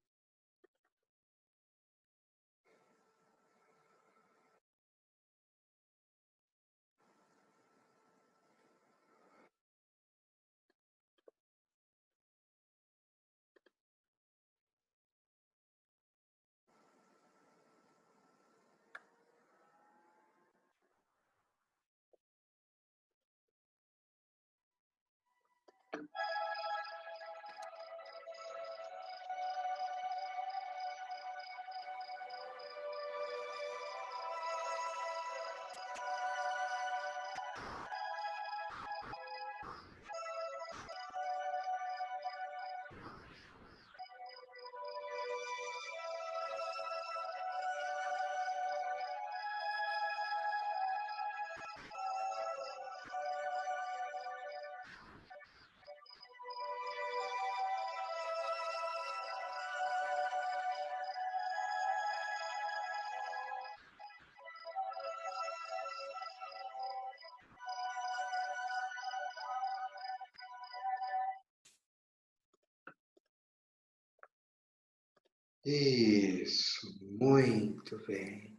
Isso, muito bem.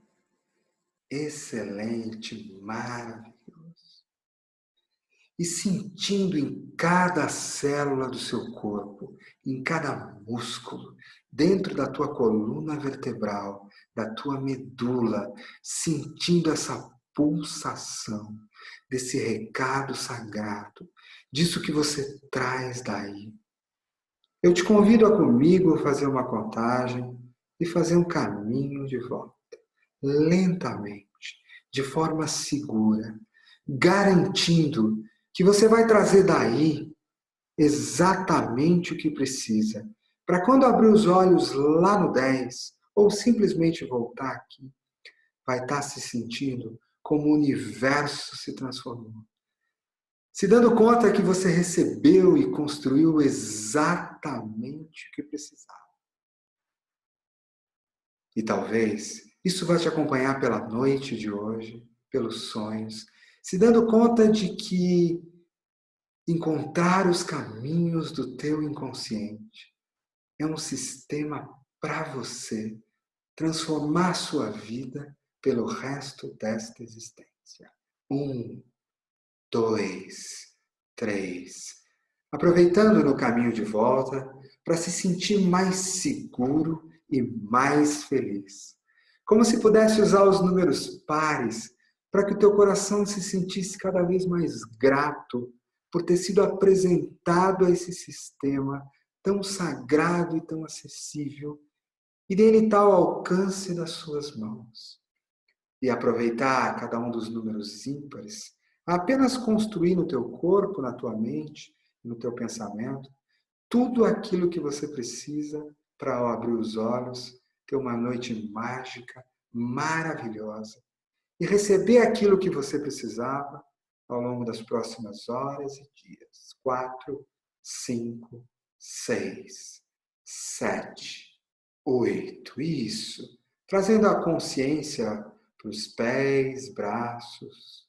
Excelente, maravilhoso. E sentindo em cada célula do seu corpo, em cada músculo, dentro da tua coluna vertebral, da tua medula, sentindo essa pulsação desse recado sagrado, disso que você traz daí. Eu te convido a comigo fazer uma contagem e fazer um caminho de volta, lentamente, de forma segura, garantindo que você vai trazer daí exatamente o que precisa, para quando abrir os olhos lá no 10, ou simplesmente voltar aqui, vai estar se sentindo como o universo se transformou. Se dando conta que você recebeu e construiu exatamente o que precisava. E talvez isso vai te acompanhar pela noite de hoje, pelos sonhos, se dando conta de que encontrar os caminhos do teu inconsciente é um sistema para você transformar sua vida pelo resto desta existência. 1, 2, 3. Aproveitando no caminho de volta para se sentir mais seguro e mais feliz. Como se pudesse usar os números pares para que o teu coração se sentisse cada vez mais grato por ter sido apresentado a esse sistema tão sagrado e tão acessível e dele tal alcance das suas mãos. E aproveitar cada um dos números ímpares a apenas construir no teu corpo, na tua mente, no teu pensamento, tudo aquilo que você precisa para, ao abrir os olhos, ter uma noite mágica, maravilhosa, e receber aquilo que você precisava ao longo das próximas horas e dias. 4, 5, 6, 7, 8. Isso. Trazendo a consciência para os pés, braços,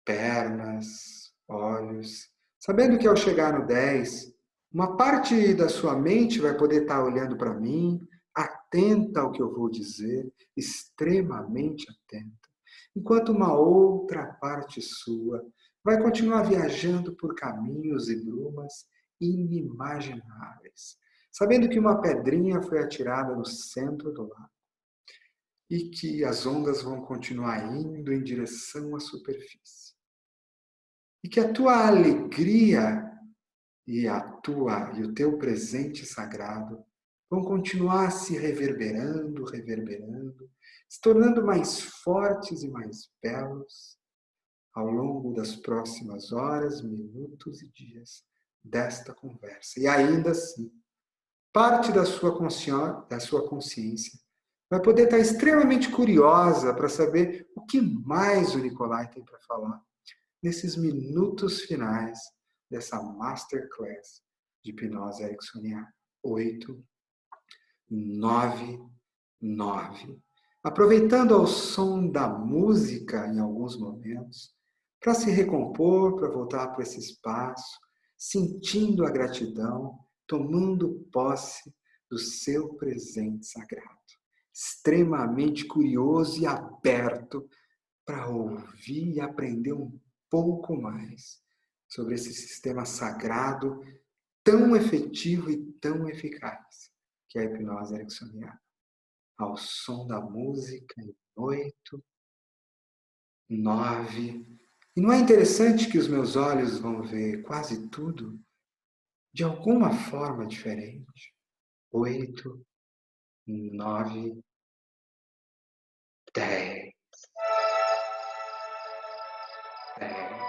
pernas, olhos. Sabendo que ao chegar no 10, uma parte da sua mente vai poder estar olhando para mim, atenta ao que eu vou dizer, extremamente atenta. Enquanto uma outra parte sua vai continuar viajando por caminhos e brumas inimagináveis, sabendo que uma pedrinha foi atirada no centro do lago e que as ondas vão continuar indo em direção à superfície. E que a tua alegria e e o teu presente sagrado vão continuar se reverberando, reverberando, se tornando mais fortes e mais belos ao longo das próximas horas, minutos e dias desta conversa. E ainda assim, parte da sua consciência vai poder estar extremamente curiosa para saber o que mais o Nicolai tem para falar nesses minutos finais dessa Masterclass de hipnose ericksoniana. 8, 9, 9. Aproveitando ao som da música em alguns momentos, para se recompor, para voltar para esse espaço, sentindo a gratidão, tomando posse do seu presente sagrado. Extremamente curioso e aberto para ouvir e aprender um pouco mais sobre esse sistema sagrado tão efetivo e tão eficaz que é a hipnose ericksoniana. Ao som da música em 8, 9. E não é interessante que os meus olhos vão ver quase tudo de alguma forma diferente? 8, 9, 10, 10.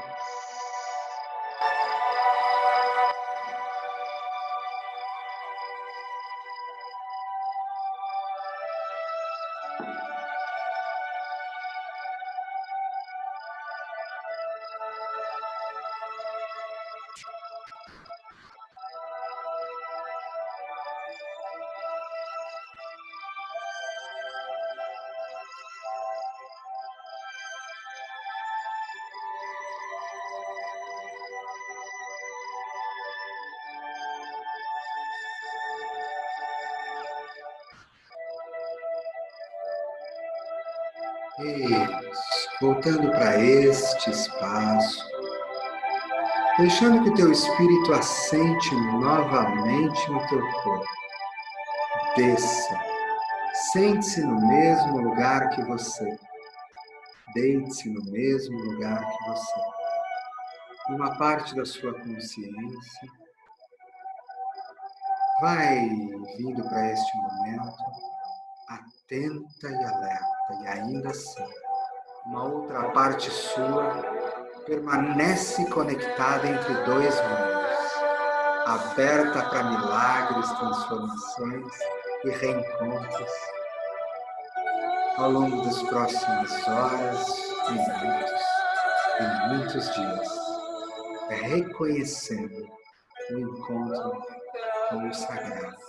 Isso. Voltando para este espaço, deixando que o teu espírito assente novamente no teu corpo. Desça. Sente-se no mesmo lugar que você. Deite-se no mesmo lugar que você. Uma parte da sua consciência vai vindo para este momento atenta e alerta, e ainda assim, uma outra parte sua permanece conectada entre dois mundos, aberta para milagres, transformações e reencontros ao longo das próximas horas, minutos e muitos dias, reconhecendo o encontro com o sagrado.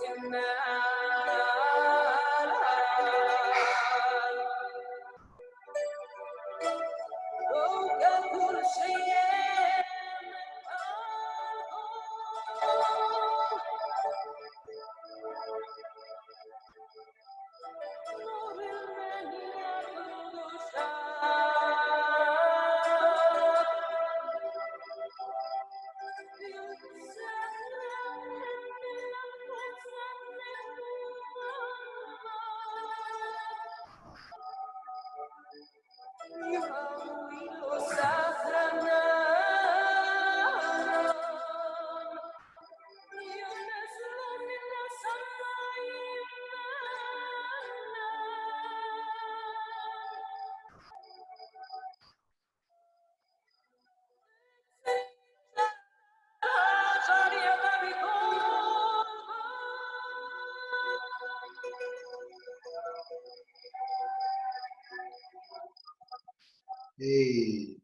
E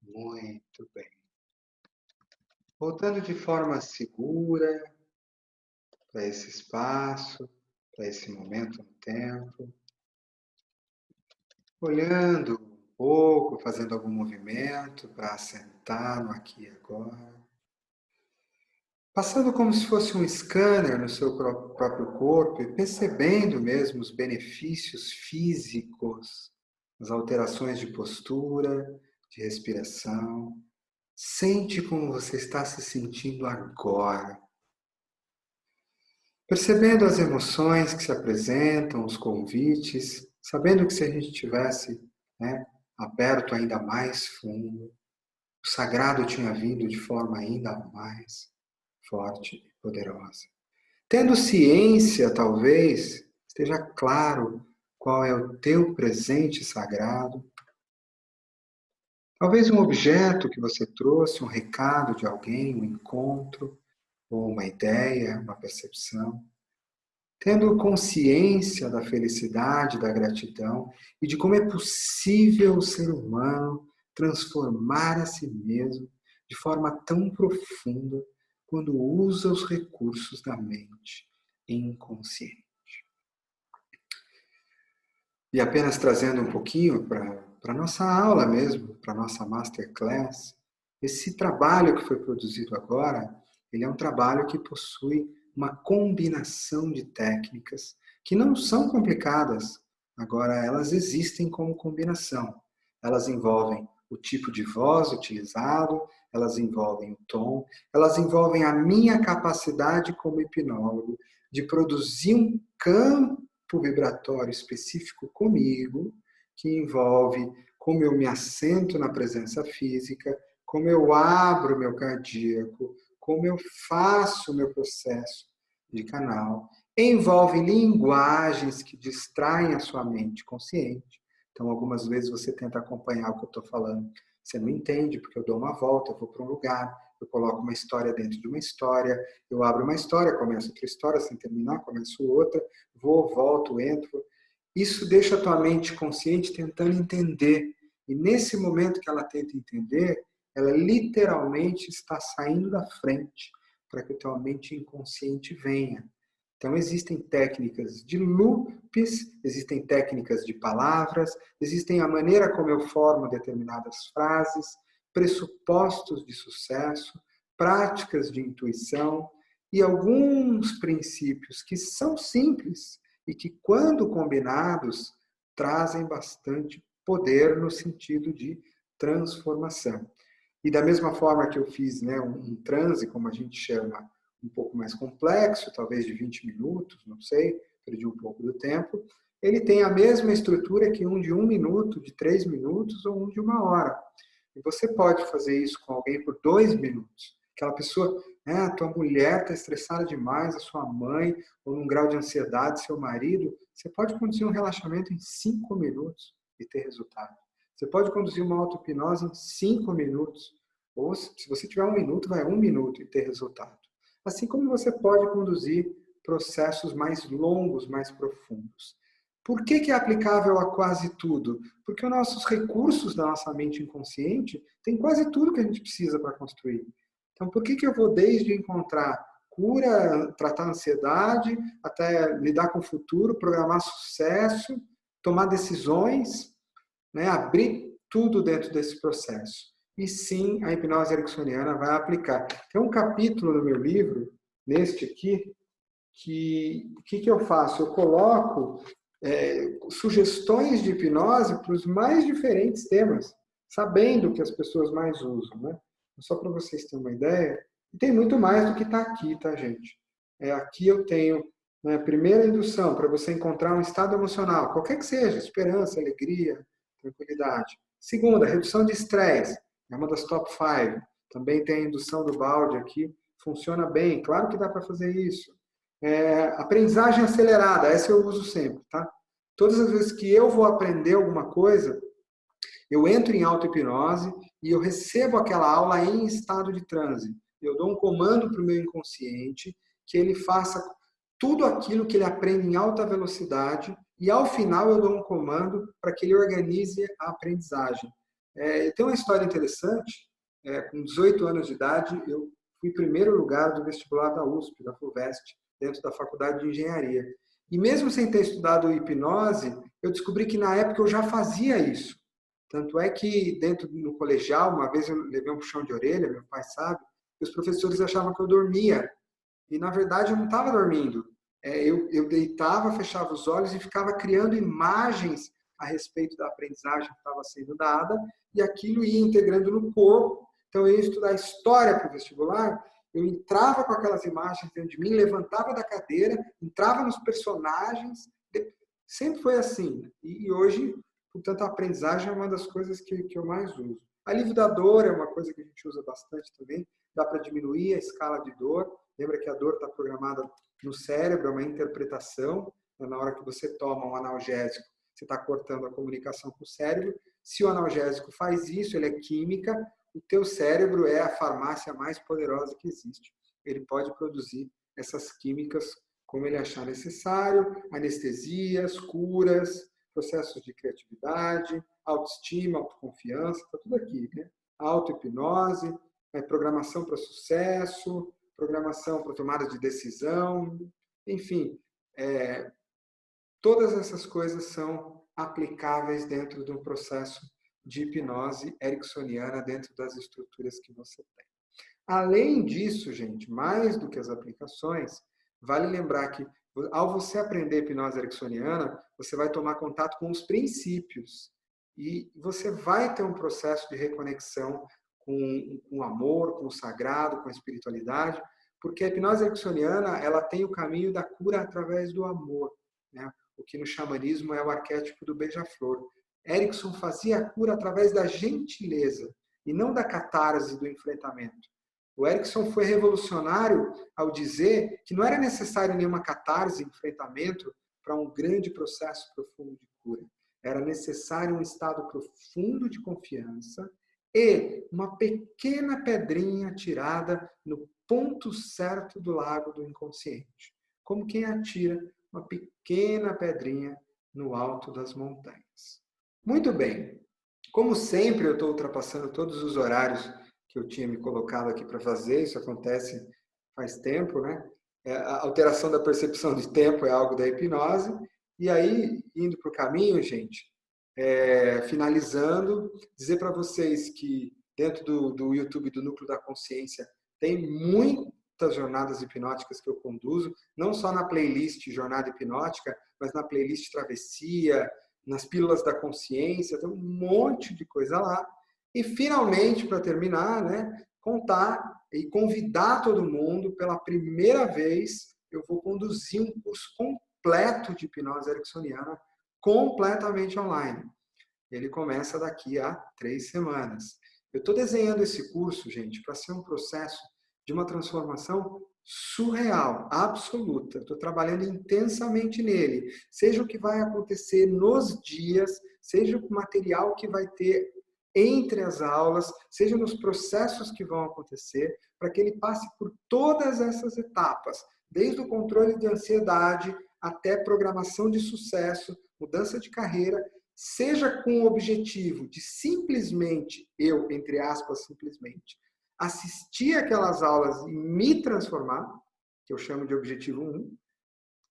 muito bem. Voltando de forma segura para esse espaço, para esse momento no tempo, olhando um pouco, fazendo algum movimento para assentar no aqui e agora, passando como se fosse um scanner no seu próprio corpo e percebendo mesmo os benefícios físicos, as alterações de postura, de respiração. Sente como você está se sentindo agora. Percebendo as emoções que se apresentam, os convites, sabendo que se a gente tivesse aberto ainda mais fundo, o sagrado tinha vindo de forma ainda mais forte e poderosa. Tendo ciência, talvez, esteja claro qual é o teu presente sagrado. Talvez um objeto que você trouxe, um recado de alguém, um encontro, ou uma ideia, uma percepção. Tendo consciência da felicidade, da gratidão e de como é possível o ser humano transformar a si mesmo de forma tão profunda quando usa os recursos da mente inconsciente. E apenas trazendo um pouquinho para a nossa aula mesmo, para a nossa masterclass, esse trabalho que foi produzido agora, ele é um trabalho que possui uma combinação de técnicas que não são complicadas, agora elas existem como combinação. Elas envolvem o tipo de voz utilizado, elas envolvem o tom, elas envolvem a minha capacidade como hipnólogo de produzir um campo vibratório específico comigo, que envolve como eu me assento na presença física, como eu abro meu cardíaco, como eu faço o meu processo de canal. Envolve linguagens que distraem a sua mente consciente. Então, algumas vezes você tenta acompanhar o que eu estou falando. Você não entende, porque eu dou uma volta, eu vou para um lugar, eu coloco uma história dentro de uma história, eu abro uma história, começo outra história, sem terminar, começo outra, vou, volto, entro. Isso deixa a tua mente consciente tentando entender. E nesse momento que ela tenta entender, ela literalmente está saindo da frente para que a tua mente inconsciente venha. Então, existem técnicas de loops, existem técnicas de palavras, existem a maneira como eu formo determinadas frases, pressupostos de sucesso, práticas de intuição e alguns princípios que são simples e que, quando combinados, trazem bastante poder no sentido de transformação. E da mesma forma que eu fiz, né, um transe, como a gente chama, um pouco mais complexo, talvez de 20 minutos, não sei, perdi um pouco do tempo, ele tem a mesma estrutura que um de 1 minuto, de 3 minutos ou um de 1 hora. E você pode fazer isso com alguém por 2 minutos. Aquela pessoa, a tua mulher está estressada demais, a sua mãe, ou num grau de ansiedade, seu marido, você pode conduzir um relaxamento em 5 minutos e ter resultado. Você pode conduzir uma auto-hipnose em 5 minutos. Ou se você tiver 1 minuto, vai 1 minuto e ter resultado. Assim como você pode conduzir processos mais longos, mais profundos. Por que é aplicável a quase tudo? Porque os nossos recursos da nossa mente inconsciente têm quase tudo que a gente precisa para construir. Então, por que eu vou desde encontrar cura, tratar ansiedade, até lidar com o futuro, programar sucesso, tomar decisões, né, abrir tudo dentro desse processo? E sim, a hipnose ericksoniana vai aplicar. Tem um capítulo no meu livro, neste aqui, que o que eu faço? Eu coloco sugestões de hipnose para os mais diferentes temas, sabendo que as pessoas mais usam, né? Só para vocês terem uma ideia. E tem muito mais do que está aqui, tá, gente? Aqui eu tenho, né, primeira indução, para você encontrar um estado emocional, qualquer que seja, esperança, alegria, tranquilidade. Segunda, redução de estresse, é uma das top 5. Também tem a indução do balde aqui, funciona bem, claro que dá para fazer isso. Aprendizagem acelerada, essa eu uso sempre, tá? Todas as vezes que eu vou aprender alguma coisa, eu entro em auto-hipnose e eu recebo aquela aula em estado de transe. Eu dou um comando para o meu inconsciente que ele faça tudo aquilo que ele aprende em alta velocidade e, ao final, eu dou um comando para que ele organize a aprendizagem. Tem uma história interessante. Com 18 anos de idade, eu fui primeiro lugar do vestibular da USP, da FUVEST, dentro da Faculdade de Engenharia. E mesmo sem ter estudado hipnose, eu descobri que na época eu já fazia isso. Tanto é que dentro no colegial, uma vez eu levei um puxão de orelha, meu pai sabe, e os professores achavam que eu dormia. E na verdade eu não estava dormindo. Eu deitava, fechava os olhos e ficava criando imagens a respeito da aprendizagem que estava sendo dada, e aquilo ia integrando no corpo. Então eu ia estudar história para o vestibular, eu entrava com aquelas imagens dentro de mim, levantava da cadeira, entrava nos personagens, sempre foi assim. E hoje, portanto, a aprendizagem é uma das coisas que eu mais uso. Alívio da dor é uma coisa que a gente usa bastante também, dá para diminuir a escala de dor. Lembra que a dor está programada no cérebro, é uma interpretação. Na hora que você toma um analgésico, você está cortando a comunicação com o cérebro. Se o analgésico faz isso, ele é química, o teu cérebro é a farmácia mais poderosa que existe. Ele pode produzir essas químicas como ele achar necessário, anestesias, curas, processos de criatividade, autoestima, autoconfiança, está tudo aqui, né? Auto-hipnose, programação para sucesso, programação para tomada de decisão, enfim, todas essas coisas são aplicáveis dentro de um processo de hipnose ericksoniana dentro das estruturas que você tem. Além disso, gente, mais do que as aplicações, vale lembrar que ao você aprender hipnose ericksoniana, você vai tomar contato com os princípios e você vai ter um processo de reconexão com o amor, com o sagrado, com a espiritualidade, porque a hipnose ericksoniana, ela tem o caminho da cura através do amor, né? O que no xamanismo é o arquétipo do beija-flor. Erickson fazia a cura através da gentileza e não da catarse do enfrentamento. O Erickson foi revolucionário ao dizer que não era necessário nenhuma catarse, enfrentamento, para um grande processo profundo de cura. Era necessário um estado profundo de confiança e uma pequena pedrinha tirada no ponto certo do lago do inconsciente. Como quem atira uma pequena pedrinha no alto das montanhas. Muito bem. Como sempre, eu estou ultrapassando todos os horários que eu tinha me colocado aqui para fazer. Isso acontece faz tempo, né? A alteração da percepção de tempo é algo da hipnose. E aí, indo para o caminho, gente, finalizando, dizer para vocês que dentro do YouTube do Núcleo da Consciência tem muitas jornadas hipnóticas que eu conduzo, não só na playlist Jornada Hipnótica, mas na playlist Travessia, nas pílulas da consciência, tem um monte de coisa lá. E, finalmente, para terminar, né, contar e convidar todo mundo, pela primeira vez, eu vou conduzir um curso completo de hipnose ericksoniana, completamente online. Ele começa daqui a 3 semanas. Eu estou desenhando esse curso, gente, para ser um processo de uma transformação surreal, absoluta. Estou trabalhando intensamente nele. Seja o que vai acontecer nos dias, seja o material que vai ter entre as aulas, seja nos processos que vão acontecer, para que ele passe por todas essas etapas, desde o controle de ansiedade até programação de sucesso, mudança de carreira, seja com o objetivo de simplesmente, eu, entre aspas, simplesmente, assistir aquelas aulas e me transformar, que eu chamo de objetivo 1,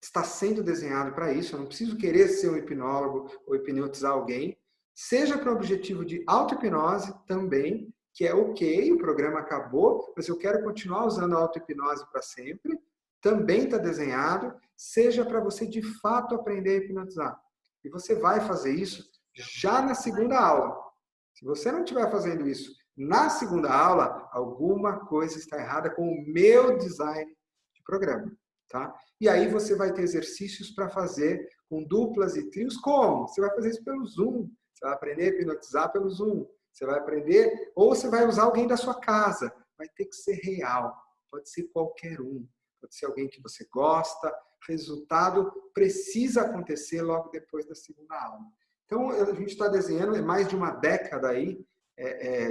está sendo desenhado para isso, eu não preciso querer ser um hipnólogo ou hipnotizar alguém, seja para o objetivo de auto-hipnose também, que é ok, o programa acabou, mas eu quero continuar usando a auto-hipnose para sempre, também está desenhado, seja para você de fato aprender a hipnotizar. E você vai fazer isso já na segunda aula. Se você não estiver fazendo isso na segunda aula, alguma coisa está errada com o meu design de programa, tá? E aí você vai ter exercícios para fazer com duplas e trios. Como? Você vai fazer isso pelo Zoom. Você vai aprender a hipnotizar pelo Zoom. Você vai aprender, ou você vai usar alguém da sua casa. Vai ter que ser real. Pode ser qualquer um. Pode ser alguém que você gosta. Resultado precisa acontecer logo depois da segunda aula. Então, a gente está desenhando mais de uma década aí,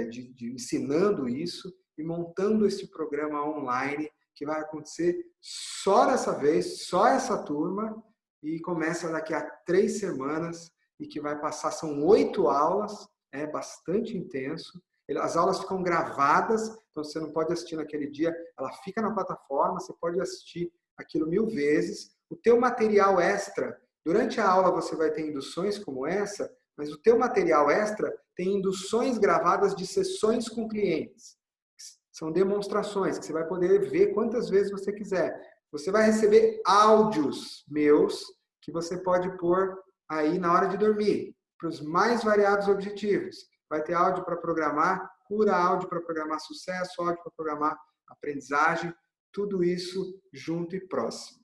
de ensinando isso e montando esse programa online que vai acontecer só dessa vez, só essa turma, e começa daqui a 3 semanas e que vai passar, são 8 aulas, é bastante intenso. As aulas ficam gravadas, então você não pode assistir naquele dia, ela fica na plataforma, você pode assistir aquilo 1000 vezes. O teu material extra, durante a aula você vai ter induções como essa, mas o teu material extra tem induções gravadas de sessões com clientes. São demonstrações que você vai poder ver quantas vezes você quiser. Você vai receber áudios meus que você pode pôr aí na hora de dormir, para os mais variados objetivos. Vai ter áudio para programar cura, áudio para programar sucesso, áudio para programar aprendizagem, tudo isso junto e próximo.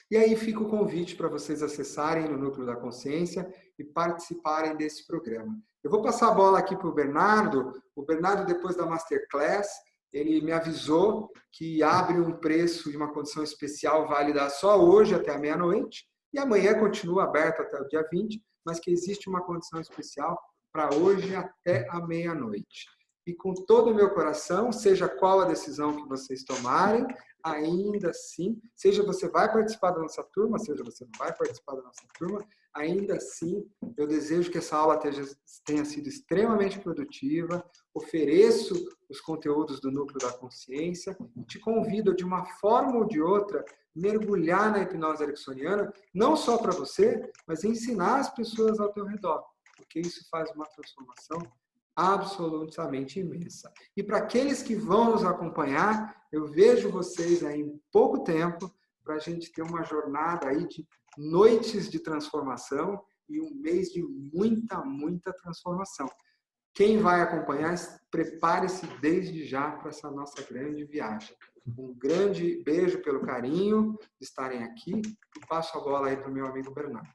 E aí fica o convite para vocês acessarem no Núcleo da Consciência e participarem desse programa. Eu vou passar a bola aqui para o Bernardo. O Bernardo, depois da Masterclass, ele me avisou que abre um preço de uma condição especial válida só hoje até a meia-noite, e amanhã continua aberto até o dia 20, mas que existe uma condição especial para hoje até a meia-noite. E com todo o meu coração, seja qual a decisão que vocês tomarem, ainda assim, seja você vai participar da nossa turma, seja você não vai participar da nossa turma, ainda assim, eu desejo que essa aula tenha sido extremamente produtiva, ofereço os conteúdos do Núcleo da Consciência, te convido de uma forma ou de outra, mergulhar na hipnose ericksoniana, não só para você, mas ensinar as pessoas ao teu redor, porque isso faz uma transformação absolutamente imensa. E para aqueles que vão nos acompanhar, eu vejo vocês aí em pouco tempo para a gente ter uma jornada aí de noites de transformação e um mês de muita transformação. Quem vai acompanhar, prepare-se desde já para essa nossa grande viagem. Um grande beijo pelo carinho de estarem aqui e passo a bola aí para o meu amigo Bernardo.